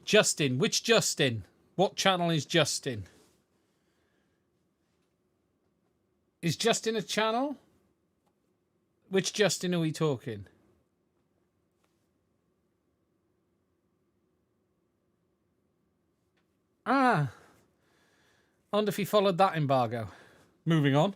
Justin. Which Justin? What channel is Justin? Is Justin a channel? Which Justin are we talking? I wonder if he followed that embargo. Moving on.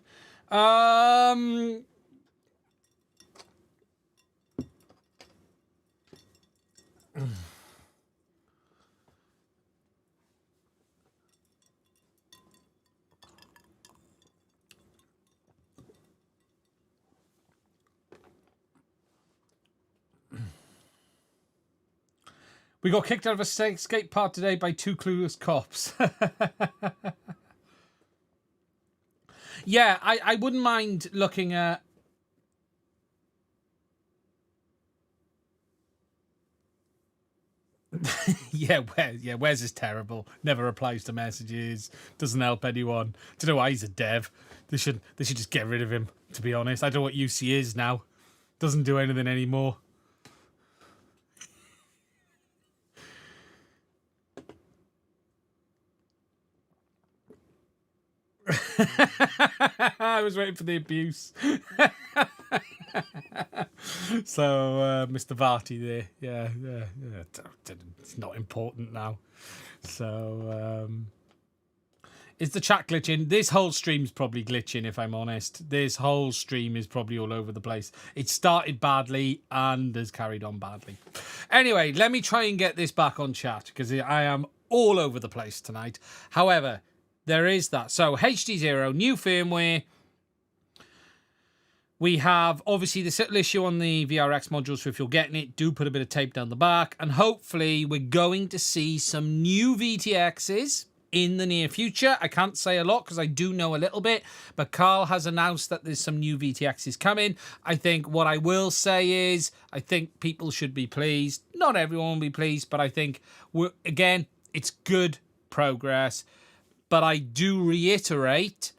We got kicked out of a skate park today by 2 clueless cops. Yeah, I wouldn't mind looking at... Wes is terrible. Never replies to messages. Doesn't help anyone. Don't know why he's a dev. They should just get rid of him, to be honest. I don't know what UC is now. Doesn't do anything anymore. I was waiting for the abuse. So, Mr. Varty there. Yeah. It's not important now. So, is the chat glitching? This whole stream's probably glitching, if I'm honest. This whole stream is probably all over the place. It started badly and has carried on badly. Anyway, let me try and get this back on chat because I am all over the place tonight. However, there is that. So, HDZero, new firmware. We have, obviously, this little issue on the VRX modules, so if you're getting it, do put a bit of tape down the back. And hopefully, we're going to see some new VTXs in the near future. I can't say a lot because I do know a little bit, but Carl has announced that there's some new VTXs coming. I think what I will say is, I think people should be pleased. Not everyone will be pleased, but I think, again, it's good progress. But I do reiterate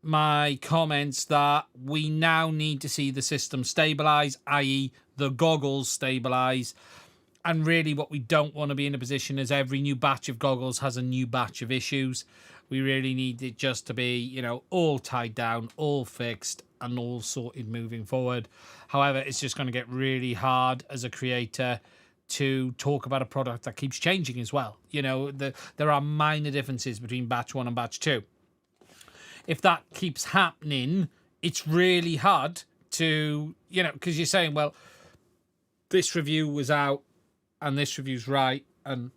my comments that we now need to see the system stabilize, i.e. the goggles stabilize. And really what we don't want to be in a position is every new batch of goggles has a new batch of issues. We really need it just to be, you know, all tied down, all fixed and all sorted moving forward. However, it's just going to get really hard as a creator to talk about a product that keeps changing as well. You know, there are minor differences between batch 1 and batch 2. If that keeps happening, it's really hard to, you know, because you're saying, well, this review was out and this review's right. And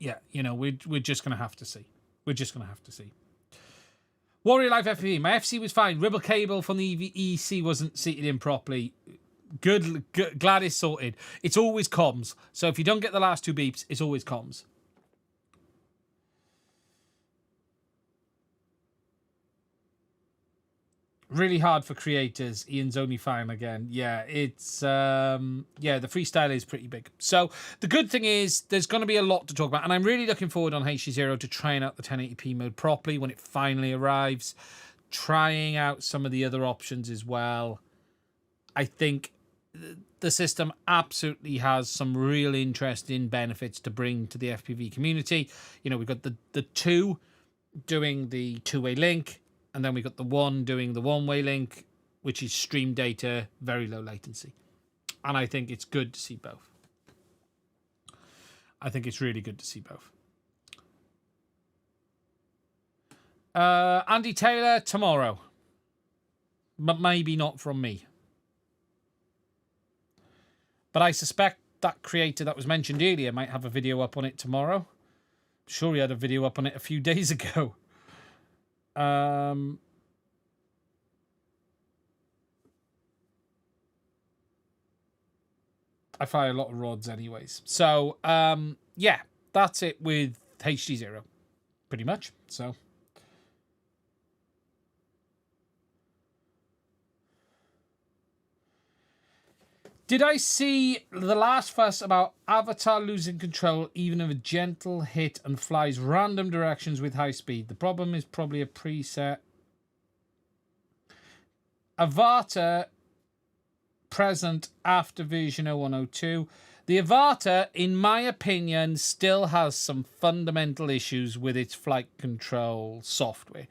yeah, you know, we're just going to have to see. We're just going to have to see. Warrior Life FPV. My FC was fine. Ribble cable from the EC wasn't seated in properly. Good, glad it's sorted. It's always comms. So if you don't get the last 2 beeps, it's always comms. Really hard for creators. Ian's only fine again. Yeah, it's yeah, the freestyle is pretty big. So the good thing is there's going to be a lot to talk about, and I'm really looking forward on HDZero to trying out the 1080p mode properly when it finally arrives, trying out some of the other options as well. I think the system absolutely has some real interesting benefits to bring to the FPV community. You know, we've got the 2 doing the 2-way link. And then we got the 1 doing the 1-way link, which is stream data, very low latency. And I think it's good to see both. I think it's really good to see both. Andy Taylor, tomorrow. But maybe not from me. But I suspect that creator that was mentioned earlier might have a video up on it tomorrow. I'm sure he had a video up on it a few days ago. I fire a lot of rods anyways. So, yeah, that's it with HDZero. Pretty much, so. Did I see the last fuss about Avata losing control even of a gentle hit and flies random directions with high speed? The problem is probably a preset. Avata present after version 0102. The Avata, in my opinion, still has some fundamental issues with its flight control software.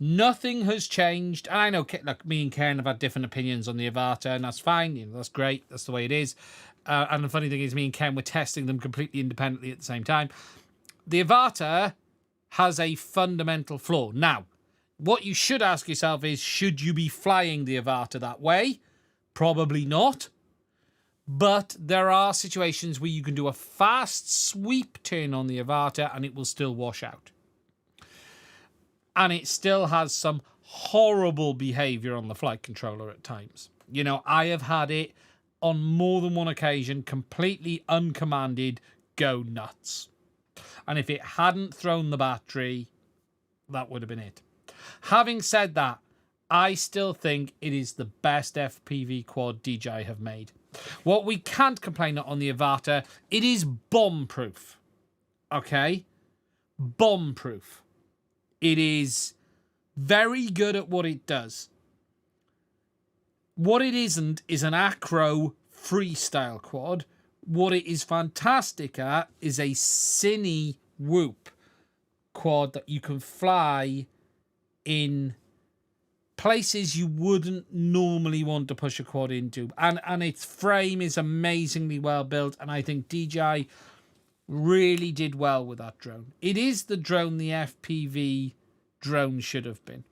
Nothing has changed. And I know, like, me and Ken have had different opinions on the Avata, and that's fine. You know, that's great. That's the way it is. And the funny thing is, me and Ken were testing them completely independently at the same time. The Avata has a fundamental flaw. Now, what you should ask yourself is, should you be flying the Avata that way? Probably not. But there are situations where you can do a fast sweep turn on the Avata and it will still wash out. And it still has some horrible behavior on the flight controller at times. You know, I have had it on more than one occasion, completely uncommanded, go nuts. And if it hadn't thrown the battery, that would have been it. Having said that, I still think it is the best FPV quad DJI have made. What we can't complain on the Avata, it is bomb-proof. Okay? Bomb-proof. It is very good at what it does. What it isn't is an acro freestyle quad. What it is fantastic at is a cine whoop quad that you can fly in places you wouldn't normally want to push a quad into. And its frame is amazingly well built, and I think DJI really did well with that drone. It is the drone the FPV drone should have been,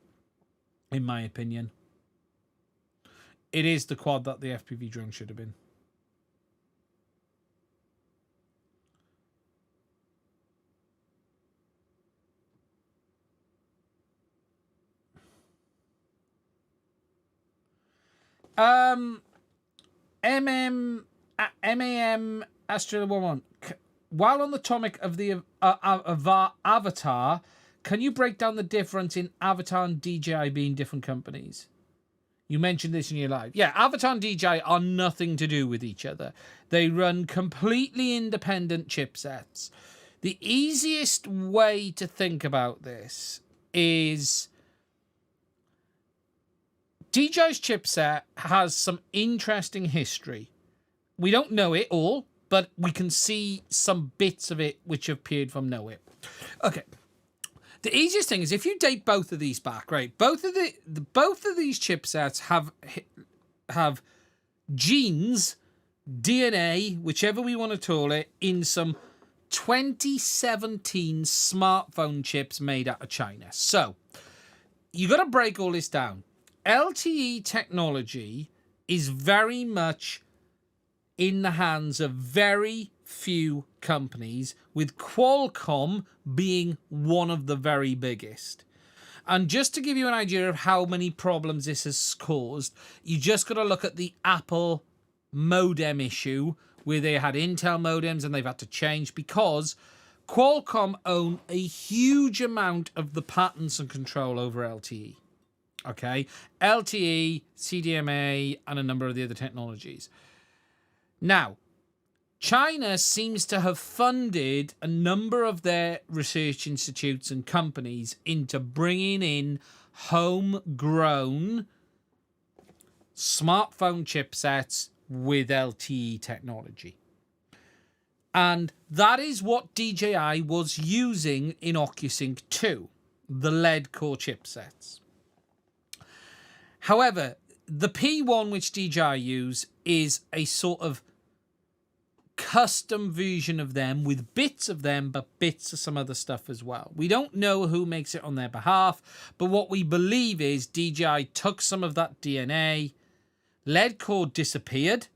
in my opinion. It is the quad that the FPV drone should have been. MAM Australia 11. While on the topic of the Avata, can you break down the difference in Avata and DJI being different companies? You mentioned this in your live. Yeah, Avata and DJI are nothing to do with each other. They run completely independent chipsets. The easiest way to think about this is DJI's chipset has some interesting history. We don't know it all, but we can see some bits of it which have appeared from nowhere. Okay. The easiest thing is if you date both of these back, right? Both of these chipsets have genes, DNA, whichever we want to call it, in some 2017 smartphone chips made out of China. So you got to break all this down. LTE technology is very much in the hands of very few companies, with Qualcomm being one of the very biggest. And just to give you an idea of how many problems this has caused, you just got to look at the Apple modem issue, where they had Intel modems and they've had to change because Qualcomm own a huge amount of the patents and control over LTE. Okay, LTE, CDMA, and a number of the other technologies. Now, China seems to have funded a number of their research institutes and companies into bringing in homegrown smartphone chipsets with LTE technology. And that is what DJI was using in OcuSync 2, the lead core chipsets. However, the P1 which DJI use is a sort of custom version of them with bits of them, but bits of some other stuff as well. We don't know who makes it on their behalf, but what we believe is DJI took some of that DNA, lead core disappeared,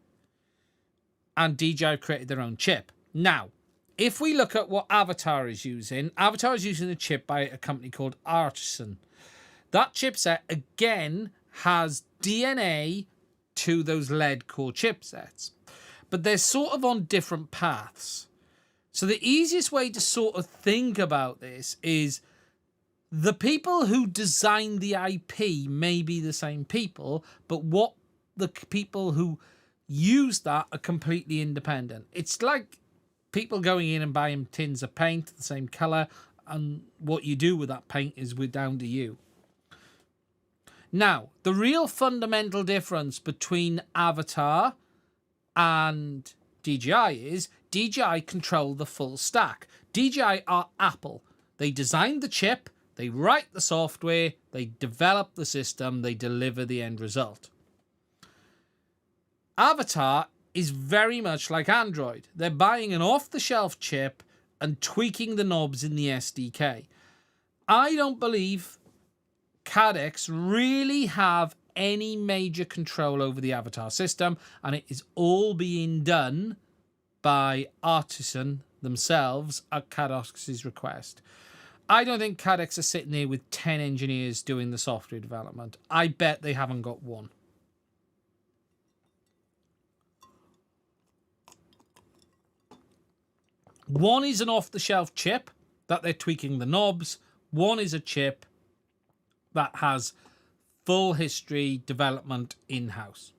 and DJI created their own chip. Now, if we look at what Avata is using a chip by a company called Artisan. That chipset, again, has DNA to those lead core chipsets, but they're sort of on different paths. So the easiest way to sort of think about this is the people who designed the IP may be the same people, but what the people who use that are completely independent. It's like people going in and buying tins of paint the same color, and what you do with that paint is down to you. Now, the real fundamental difference between Avata and DJI is DJI control the full stack. DJI are Apple. They design the chip, they write the software, they develop the system, they deliver the end result. Avata is very much like Android. They're buying an off-the-shelf chip and tweaking the knobs in the SDK. I don't believe Cadex really have any major control over the Avata system, and it is all being done by Artisan themselves at Cadex's request. I don't think Cadex are sitting there with 10 engineers doing the software development. I bet they haven't got one. One is an off-the-shelf chip that they're tweaking the knobs. One is a chip that has full history development in-house.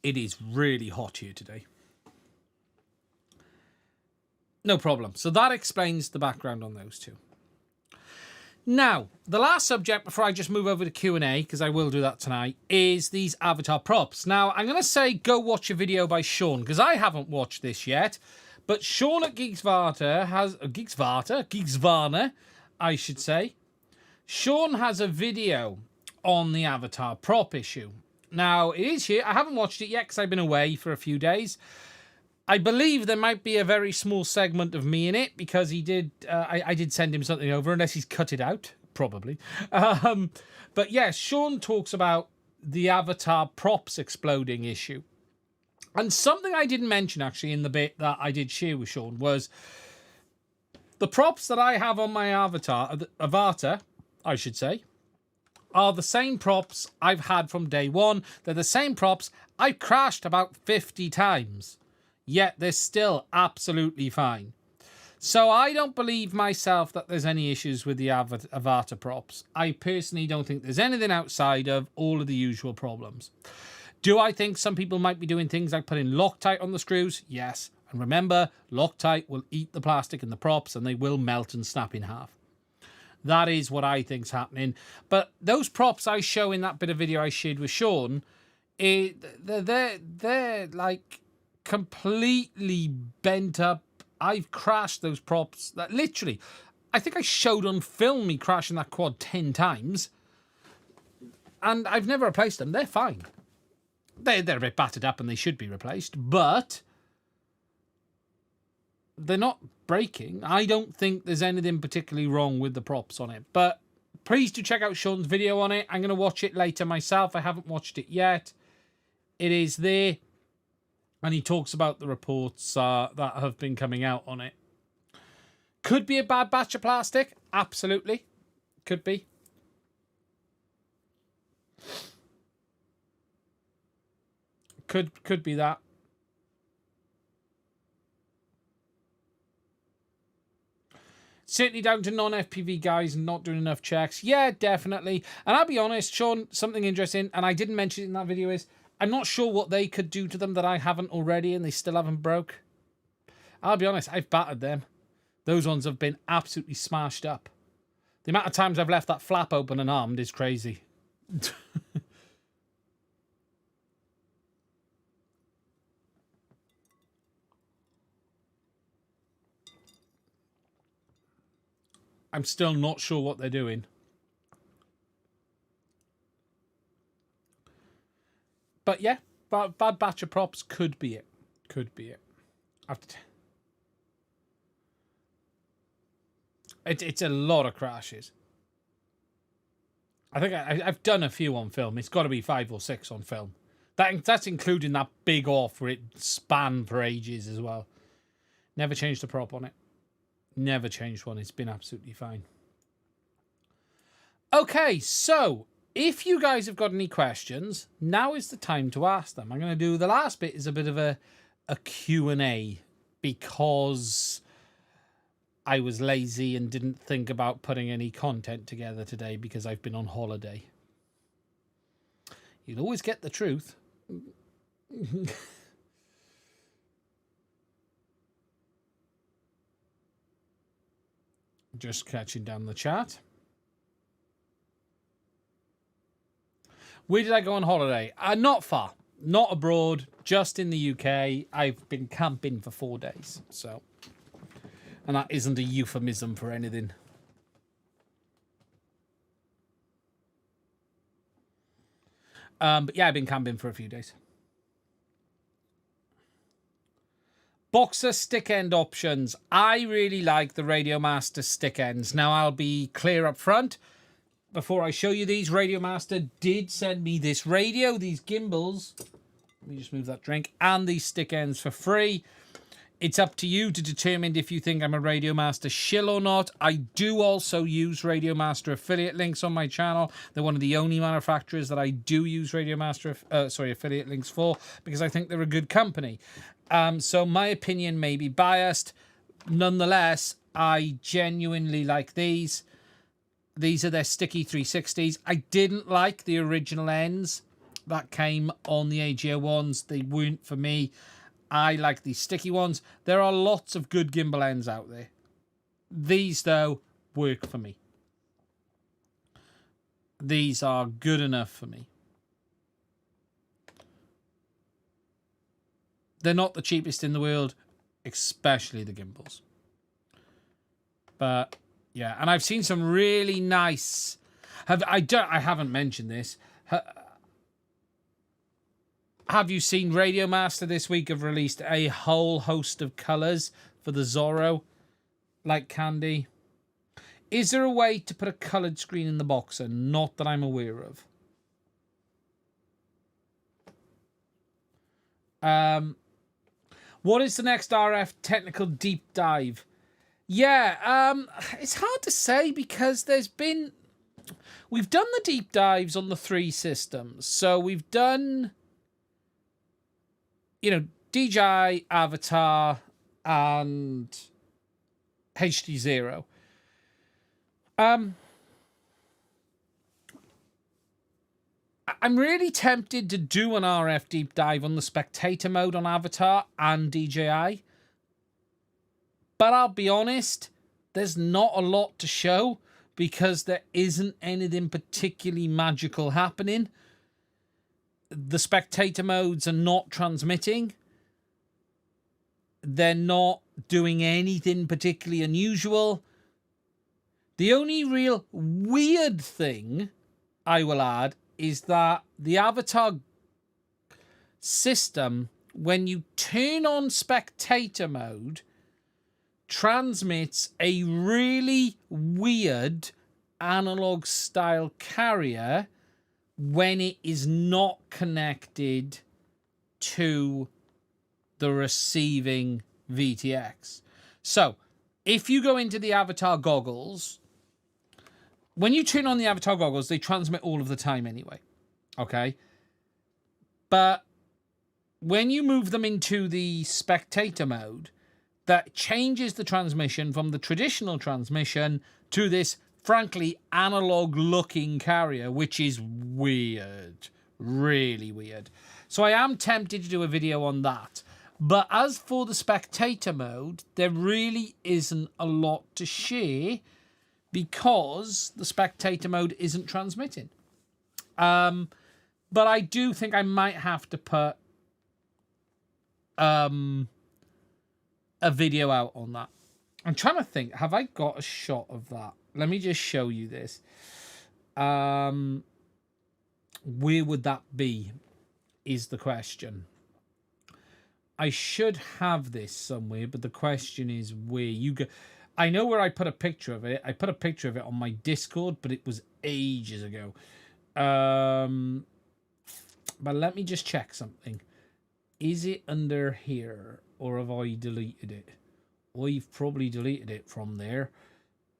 It is really hot here today. No problem. So that explains the background on those two. Now, the last subject before I just move over to Q&A, because I will do that tonight, is these avatar props. Now, I'm going to say go watch a video by Sean, because I haven't watched this yet. But Sean at Geeksvana has... Geeksvana, I should say. Sean has a video on the avatar prop issue. Now, it is here. I haven't watched it yet because I've been away for a few days. I believe there might be a very small segment of me in it because he did. I did send him something over, unless he's cut it out, probably. But yeah, Sean talks about the avatar props exploding issue. And something I didn't mention actually in the bit that I did share with Sean was the props that I have on my Avata, I should say, are the same props I've had from day one. They're the same props I've crashed about 50 times. Yet they're still absolutely fine. So I don't believe myself that there's any issues with the Avata props. I personally don't think there's anything outside of all of the usual problems. Do I think some people might be doing things like putting Loctite on the screws? Yes. And remember, Loctite will eat the plastic and the props and they will melt and snap in half. That is what I think's happening. But those props I show in that bit of video I shared with Sean, they're like completely bent up. I've crashed those props. That literally, I think I showed on film me crashing that quad 10 times. And I've never replaced them. They're fine. They're a bit battered up and they should be replaced. But they're not breaking. I don't think there's anything particularly wrong with the props on it. But please do check out Sean's video on it. I'm going to watch it later myself. I haven't watched it yet. It is there. And he talks about the reports that have been coming out on it. Could be a bad batch of plastic. Absolutely. Could be. Could be that. Certainly down to non-FPV guys and not doing enough checks. Yeah, definitely. And I'll be honest, Sean, something interesting, and I didn't mention it in that video, is I'm not sure what they could do to them that I haven't already and they still haven't broke. I'll be honest, I've battered them. Those ones have been absolutely smashed up. The amount of times I've left that flap open and armed is crazy. I'm still not sure what they're doing. But yeah, bad batch of props could be it. Could be it. It's a lot of crashes. I think I've done a few on film. It's got to be 5 or 6 on film. That's including that big off where it spanned for ages as well. Never changed the prop on it. Never changed one. It's been absolutely fine. Okay, so if you guys have got any questions, now is the time to ask them. I'm going to do the last bit is a bit of a Q&A because I was lazy and didn't think about putting any content together today because I've been on holiday. You'll always get the truth. Just catching down the chat. Where did I go on holiday? Not far. Not abroad. Just in the UK. I've been camping for 4 days. So, and that isn't a euphemism for anything. But yeah, I've been camping for a few days. Boxer stick end options. I really like the Radiomaster stick ends. Now, I'll be clear up front. Before I show you these, Radiomaster did send me this radio, these gimbals. Let me just move that drink. And these stick ends for free. It's up to you to determine if you think I'm a Radiomaster shill or not. I do also use Radiomaster affiliate links on my channel. They're one of the only manufacturers that I do use Radiomaster affiliate links for because I think they're a good company. So my opinion may be biased. Nonetheless, I genuinely like these. These are their sticky 360s. I didn't like the original ends that came on the HDZero ones. They weren't for me. I like these sticky ones. There are lots of good gimbal ends out there. These, though, work for me. these are good enough for me. They're not the cheapest in the world, especially the gimbals. But yeah, and I've seen some really nice. I haven't mentioned this. Have you seen Radio Master this week have released a whole host of colors for the Zorro, like candy? Is there a way to put a colored screen in the Boxer? Not that I'm aware of. What is the next RF technical deep dive? Yeah, it's hard to say because we've done the deep dives on the 3 systems. So we've done, DJI, Avata, and HDZero. I'm really tempted to do an RF deep dive on the spectator mode on Avatar and DJI. But I'll be honest, there's not a lot to show because there isn't anything particularly magical happening. The spectator modes are not transmitting. They're not doing anything particularly unusual. The only real weird thing I will add is that the Avatar system, when you turn on spectator mode, transmits a really weird analog style carrier when it is not connected to the receiving VTX. So if you go into the Avatar goggles, when you turn on the Avatar goggles, they transmit all of the time anyway. Okay. But when you move them into the spectator mode, that changes the transmission from the traditional transmission to this, frankly, analog-looking carrier, which is weird. Really weird. So I am tempted to do a video on that. But as for the spectator mode, there really isn't a lot to share because the spectator mode isn't transmitting. But I do think I might have to put a video out on that. I'm trying to think, have I got a shot of that? Let me just show you this. Where would that be is the question. I should have this somewhere, but the question is where you go. I know where I put a picture of it. I put a picture of it on my Discord, but it was ages ago. But let me just check something. Is it under here, or have I deleted it? I've probably deleted it from there.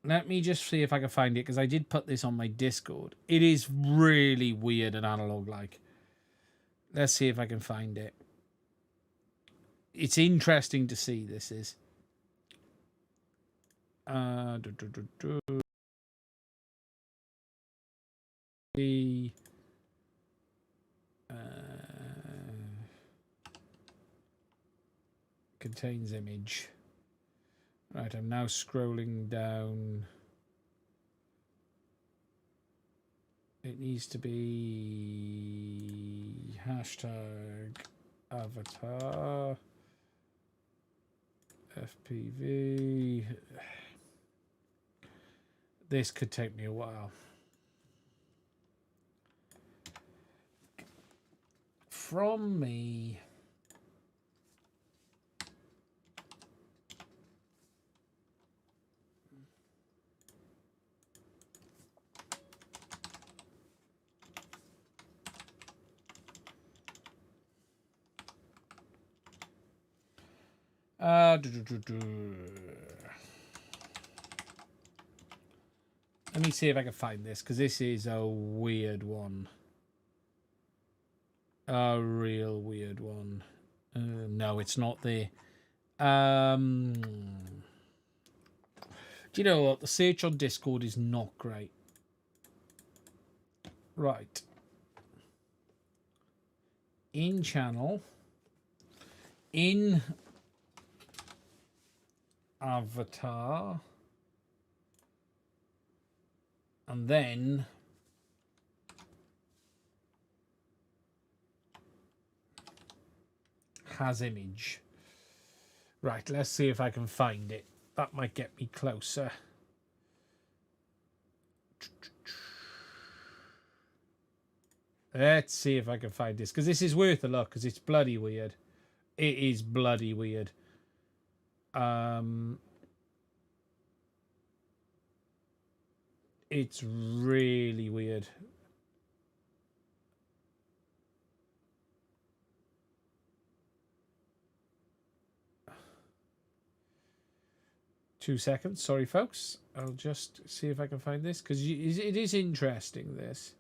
Let me just see if I can find it, because I did put this on my Discord. It is really weird and analog-like. Let's see if I can find it. It's interesting to see, this is. Contains image. Right, I'm now scrolling down. It needs to be hashtag avatar FPV. This could take me a while. From me. Let me see if I can find this, because this is a weird one. A real weird one. No, it's not there. Do you know what? The search on Discord is not great. Right. In channel. In Avatar. And then has image. Right, let's see if I can find it. That might get me closer. Let's see if I can find this, because this is worth a look, because it's bloody weird. It is bloody weird. It's really weird. Two seconds, sorry folks. I'll just see if I can find this, because it is interesting, this.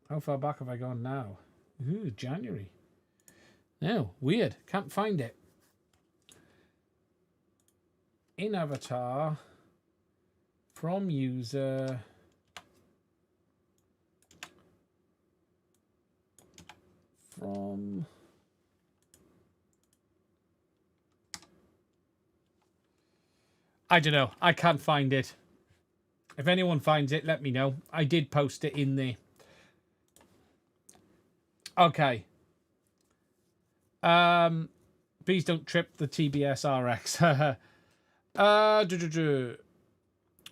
How far back have I gone now? Ooh, January. No, weird. Can't find it. In Avatar, from user, from I don't know. I can't find it. If anyone finds it, let me know. I did post it in there. Okay. Please don't trip the TBS RX.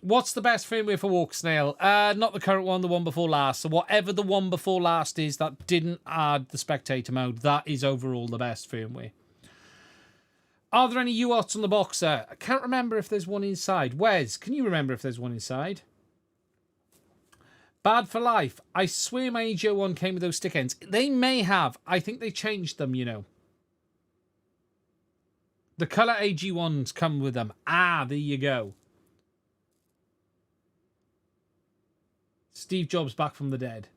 What's the best firmware for Walksnail? Not the current one, the one before last. So whatever the one before last is that didn't add the spectator mode, that is overall the best firmware. Are there any UARTs on the Boxer? I can't remember if there's one inside. Wes, can you remember if there's one inside? Bad for Life. I swear my EGO1 came with those stick ends. They may have. I think they changed them, you know. The colour AG1s come with them. Ah, there you go. Steve Jobs back from the dead.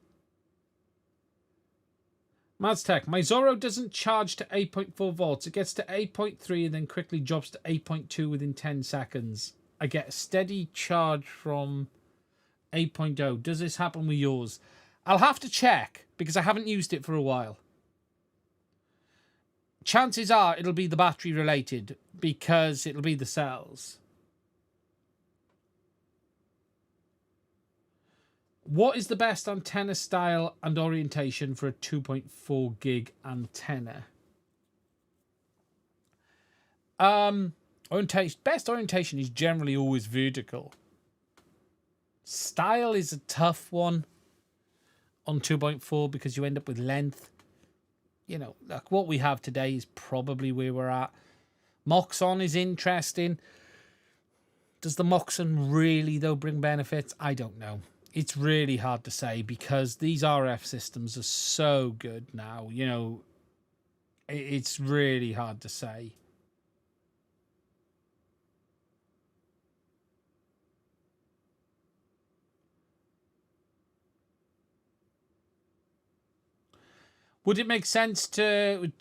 Maztech, my Zorro doesn't charge to 8.4 volts. It gets to 8.3 and then quickly drops to 8.2 within 10 seconds. I get a steady charge from 8.0. Does this happen with yours? I'll have to check because I haven't used it for a while. Chances are it'll be the battery related because it'll be the cells. What is the best antenna style and orientation for a 2.4 gig antenna? Best orientation is generally always vertical. Style is a tough one on 2.4 because you end up with length. You know, like what we have today is probably where we're at. Moxon is interesting. Does the Moxon really, though, bring benefits? I don't know. It's really hard to say because these RF systems are so good now. You know, it's really hard to say. Would it make sense to,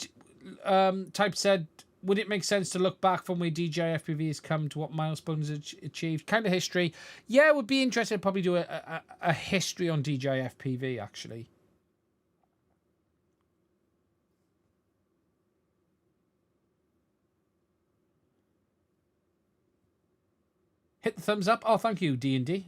Type said, would it make sense to look back from where DJI FPV has come to what milestones it's achieved? Kind of history. Yeah, it would be interesting to probably do a history on DJI FPV, actually. Hit the thumbs up. Oh, thank you, D&D.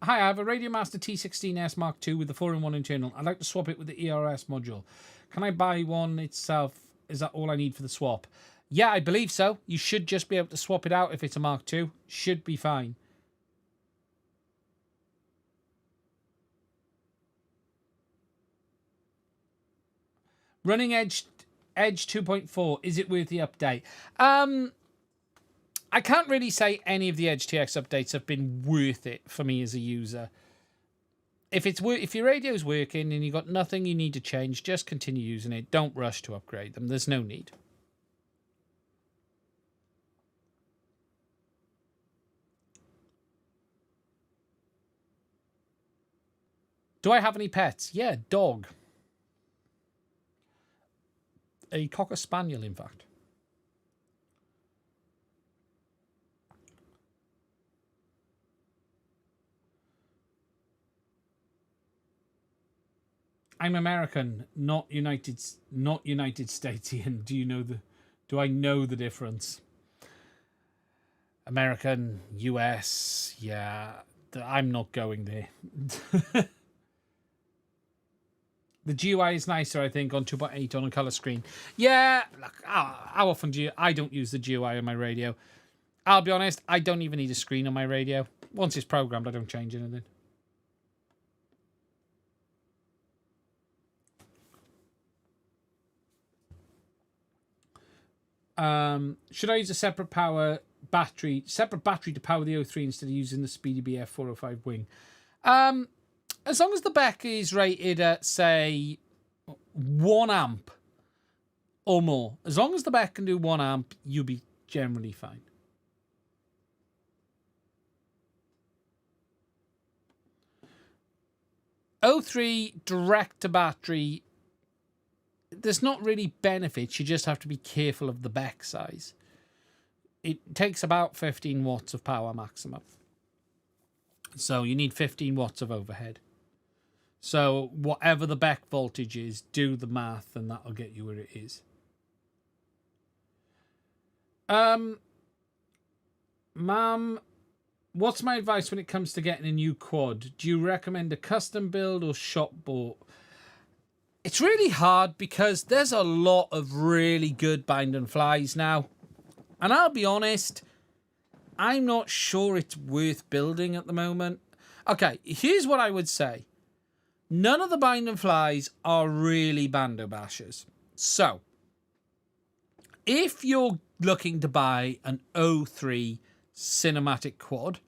Hi, I have a Radiomaster T16S Mark II with the 4-in-1 internal. I'd like to swap it with the ELRS module. Can I buy one itself? Is that all I need for the swap? Yeah, I believe so. You should just be able to swap it out if it's a Mark II. Should be fine. Running Edge 2.4. Is it worth the update? I can't really say any of the Edge TX updates have been worth it for me as a user. If your radio's working and you've got nothing you need to change, just continue using it. Don't rush to upgrade them. There's no need. Do I have any pets? Yeah, dog. A Cocker Spaniel, in fact. I'm American, not United Statesian. Do I know the difference? American, US, yeah. I'm not going there. The GUI is nicer, I think, on 2.8 on a color screen. Yeah, look, how often do you... I don't use the GUI on my radio. I'll be honest, I don't even need a screen on my radio. Once it's programmed, I don't change anything. Should I use a separate battery to power the O3 instead of using the Speedy BF 405 wing? As long as the Beck is rated at, say, 1 amp or more. As long as the Beck can do 1 amp, you'll be generally fine. O3 direct to battery, there's not really benefits. You just have to be careful of the Beck size. It takes about 15 watts of power maximum. So you need 15 watts of overhead. So whatever the Beck voltage is, do the math and that'll get you where it is. Ma'am, what's my advice when it comes to getting a new quad? Do you recommend a custom build or shop bought? It's really hard because there's a lot of really good bind and flies now. And I'll be honest, I'm not sure it's worth building at the moment. Okay, here's what I would say. None of the bind and flies are really bando bashers. So, if you're looking to buy an O3 cinematic quad,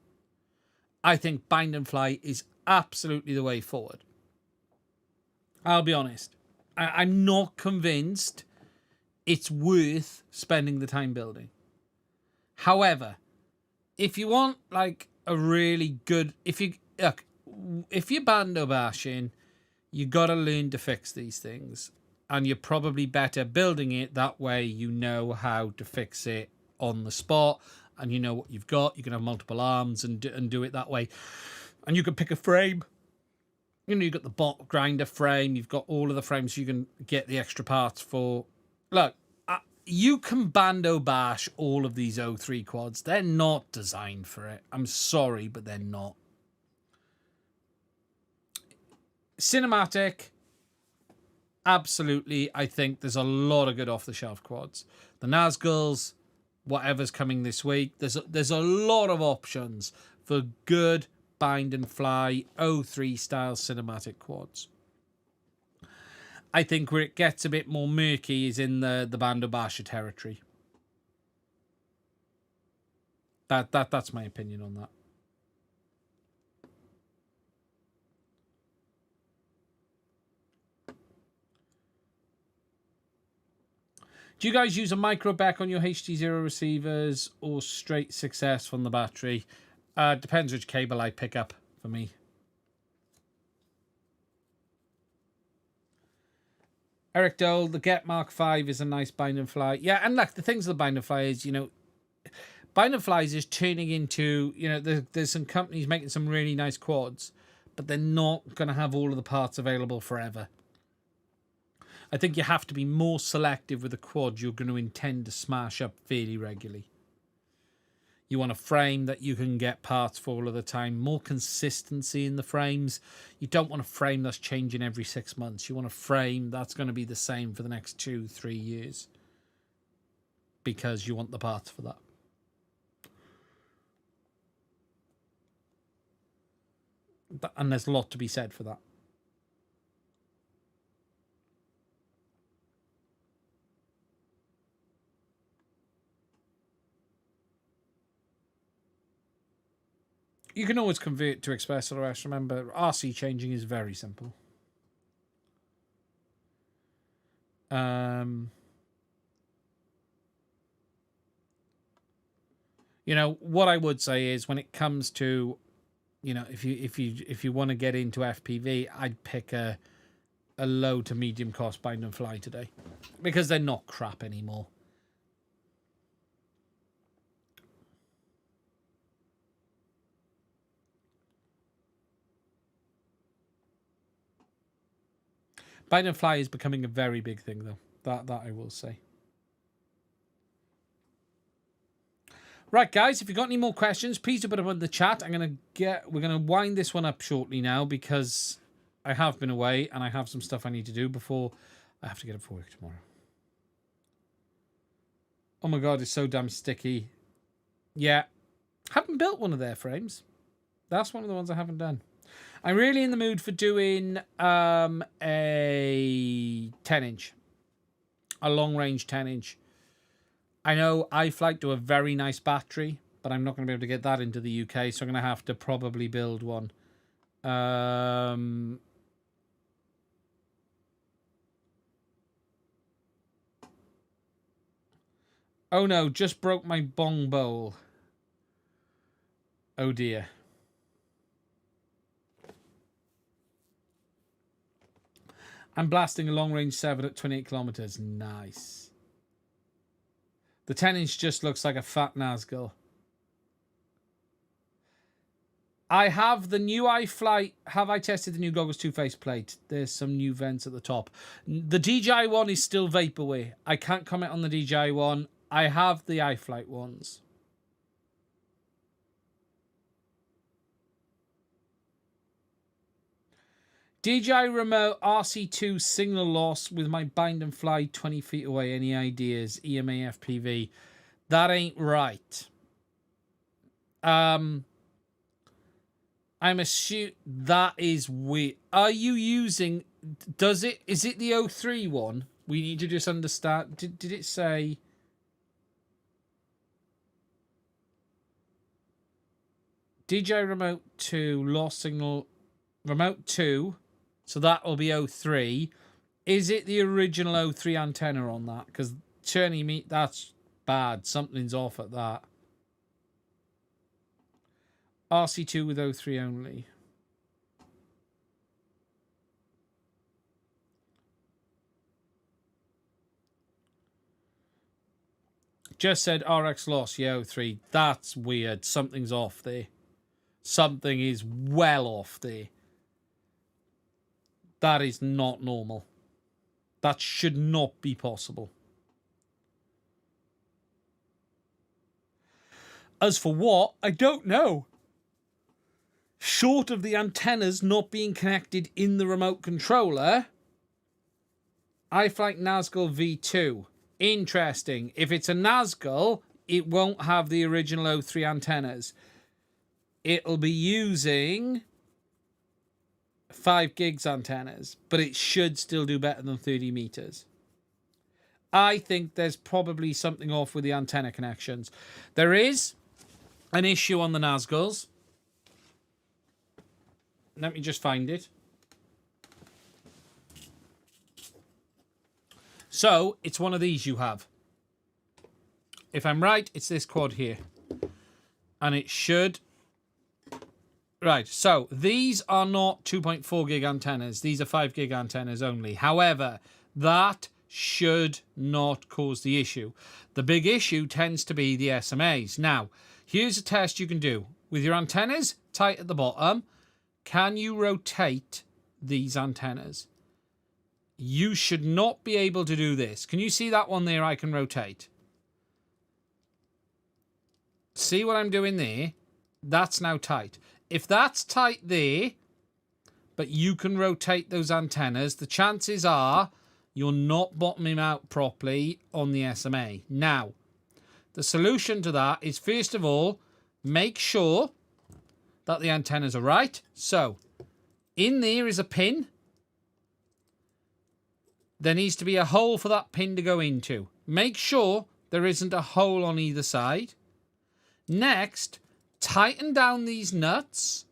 I think bind and fly is absolutely the way forward. I'll be honest. I'm not convinced it's worth spending the time building. However, if you want like a really good... If you're bando bashing, you got to learn to fix these things. And you're probably better building it. That way you know how to fix it on the spot. And you know what you've got. You can have multiple arms and do it that way. And you can pick a frame. You know, you've got the bot grinder frame. You've got all of the frames you can get the extra parts for. Look, you can bando bash all of these O3 quads. They're not designed for it. I'm sorry, but they're not. Cinematic, absolutely. I think there's a lot of good off-the-shelf quads. The Nazguls, whatever's coming this week, there's a lot of options for good bind and fly O3 style cinematic quads. I think where it gets a bit more murky is in the bando basher territory. That's my opinion on that. Do you guys use a micro back on your HDZero receivers or straight success from the battery? Depends which cable I pick up for me. Eric Dole, the Get Mark V is a nice bind and fly. Yeah, and look, the things of the bind and fly is, you know, bind and flies is turning into, you know, there's some companies making some really nice quads, but they're not going to have all of the parts available forever. I think you have to be more selective with a quad you're going to intend to smash up fairly regularly. You want a frame that you can get parts for all of the time. More consistency in the frames. You don't want a frame that's changing every 6 months. You want a frame that's going to be the same for the next 2-3 years. Because you want the parts for that. And there's a lot to be said for that. You can always convert to Express LRS. Remember, RC changing is very simple. You know, what I would say is when it comes to, you know, if you want to get into FPV, I'd pick a low to medium cost bind and fly today because they're not crap anymore. Bind and fly is becoming a very big thing, though. That I will say. Right, guys, if you've got any more questions, please do put them in the chat. We're gonna wind this one up shortly now because I have been away and I have some stuff I need to do before I have to get up for work tomorrow. Oh my god, it's so damn sticky. Yeah. Haven't built one of their frames. That's one of the ones I haven't done. I'm really in the mood for doing a 10-inch. A long-range 10-inch. I know iFlight do a very nice battery, but I'm not going to be able to get that into the UK, so I'm going to have to probably build one. Oh no, just broke my bong bowl. Oh dear. I'm blasting a long-range 7 at 28 kilometers. Nice. The 10-inch just looks like a fat Nazgul. I have the new iFlight. Have I tested the new Goggles 2 faceplate? There's some new vents at the top. The DJI one is still vaporware. I can't comment on the DJI one. I have the iFlight ones. DJI remote RC2 signal loss with my bind and fly 20 feet away. Any ideas? EMA FPV. That ain't right. I'm assuming that is weird. Are you using... Is it the 03 one? We need to just understand. Did it say... DJI remote 2 lost signal... Remote 2... So that will be 03. Is it the original 03 antenna on that? Because turning me, that's bad. Something's off at that. RC2 with 03 only. Just said RX loss, yeah, 03. That's weird. Something's off there. Something is well off there. That is not normal. That should not be possible. As for what, I don't know. Short of the antennas not being connected in the remote controller, iFlight Nazgul V2. Interesting. If it's a Nazgul, it won't have the original 03 antennas. It'll be using 5 gigs antennas, but it should still do better than 30 meters. I think there's probably something off with the antenna connections. There is an issue on the Nazguls. Let me just find it. So, it's one of these you have. If I'm right, it's this quad here. And it should... Right, so these are not 2.4 gig antennas. These are 5 gig antennas only. However, that should not cause the issue. The big issue tends to be the SMAs. Now, here's a test you can do. With your antennas tight at the bottom, can you rotate these antennas? You should not be able to do this. Can you see that one there I can rotate? See what I'm doing there? That's now tight. If that's tight there, but you can rotate those antennas, the chances are you're not bottoming out properly on the SMA. Now, the solution to that is, first of all, make sure that the antennas are right. So, in there is a pin. There needs to be a hole for that pin to go into. Make sure there isn't a hole on either side. Next, tighten down these nuts.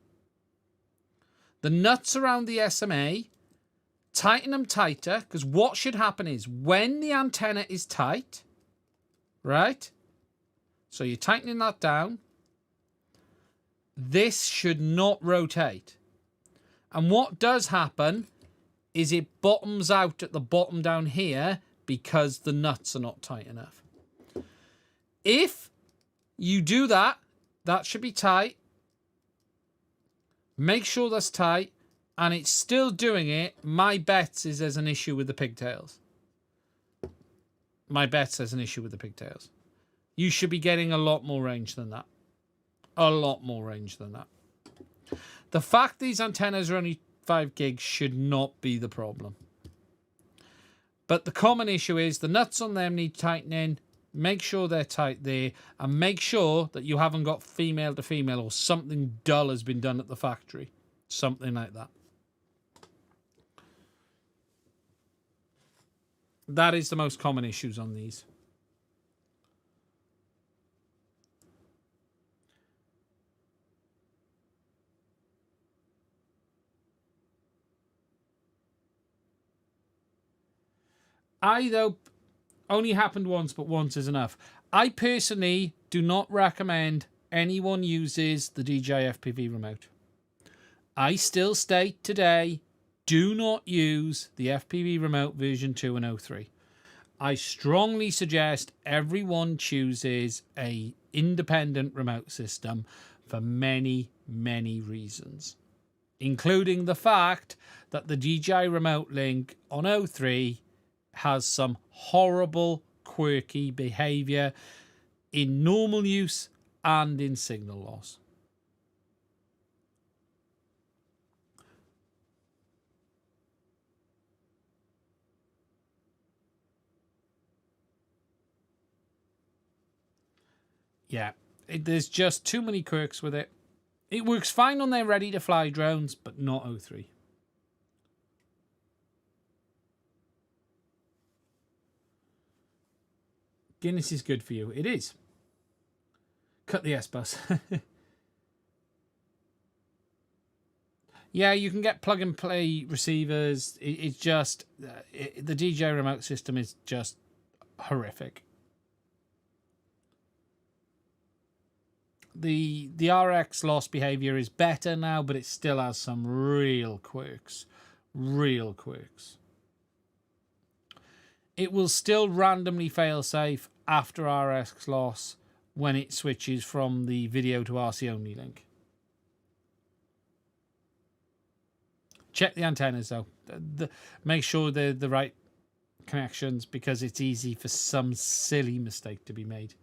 The nuts around the SMA, tighten them tighter, because what should happen is when the antenna is tight, right? So you're tightening that down. This should not rotate. And what does happen is it bottoms out at the bottom down here because the nuts are not tight enough. If you do that, that should be tight. Make sure that's tight. And it's still doing it. My bet is there's an issue with the pigtails. My bet there's an issue with the pigtails. You should be getting a lot more range than that. A lot more range than that. The fact these antennas are only 2.5 gigs should not be the problem. But the common issue is the nuts on them need tightening. Make sure they're tight there, and make sure that you haven't got female to female or something dull has been done at the factory. Something like that. That is the most common issues on these. Though, only happened once, but once is enough. I personally do not recommend anyone uses the DJI FPV remote. I still state today, do not use the FPV remote version 2 and 03. I strongly suggest everyone chooses a independent remote system for many, many reasons, including the fact that the DJI Remote Link on 03 has some horrible, quirky behavior in normal use and in signal loss. Yeah, there's just too many quirks with it. It works fine on their ready-to-fly drones, but not 03. Guinness is good for you. It is. Cut the S-Bus. Yeah, you can get plug-and-play receivers. It's just... the DJI remote system is just horrific. The RX loss behavior is better now, but it still has some real quirks. Real quirks. It will still randomly fail safe after RX loss when it switches from the video to RC only link. Check the antennas though. Make sure they're the right connections, because it's easy for some silly mistake to be made.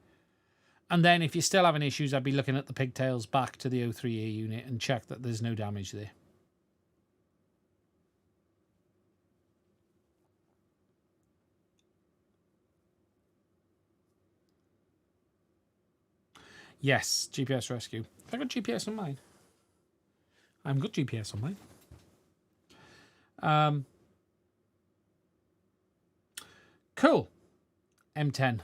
And then if you're still having issues, I'd be looking at the pigtails back to the 03A unit and check that there's no damage there. Yes, GPS rescue. Have I got GPS on mine? I've got GPS on mine. Cool. M10.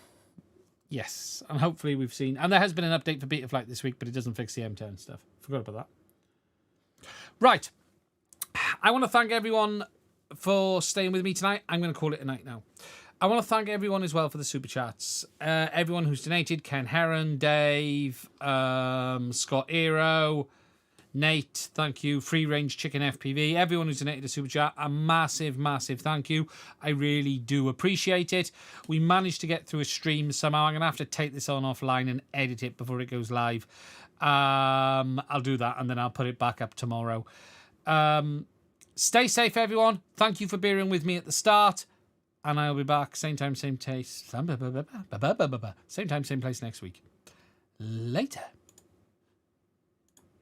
Yes, and hopefully we've seen... And there has been an update for Beta Flight this week, but it doesn't fix the M10 stuff. Forgot about that. Right. I want to thank everyone for staying with me tonight. I'm going to call it a night now. I want to thank everyone as well for the super chats. Everyone who's donated: Ken Heron, Dave, Scott Aero, Nate, thank you. Free Range Chicken FPV. Everyone who's donated a super chat, a massive, massive thank you. I really do appreciate it. We managed to get through a stream somehow. I'm going to have to take this on offline and edit it before it goes live. I'll do that, and then I'll put it back up tomorrow. Stay safe, everyone. Thank you for bearing with me at the start. And I'll be back same time, same taste. Same time, same place next week. Later.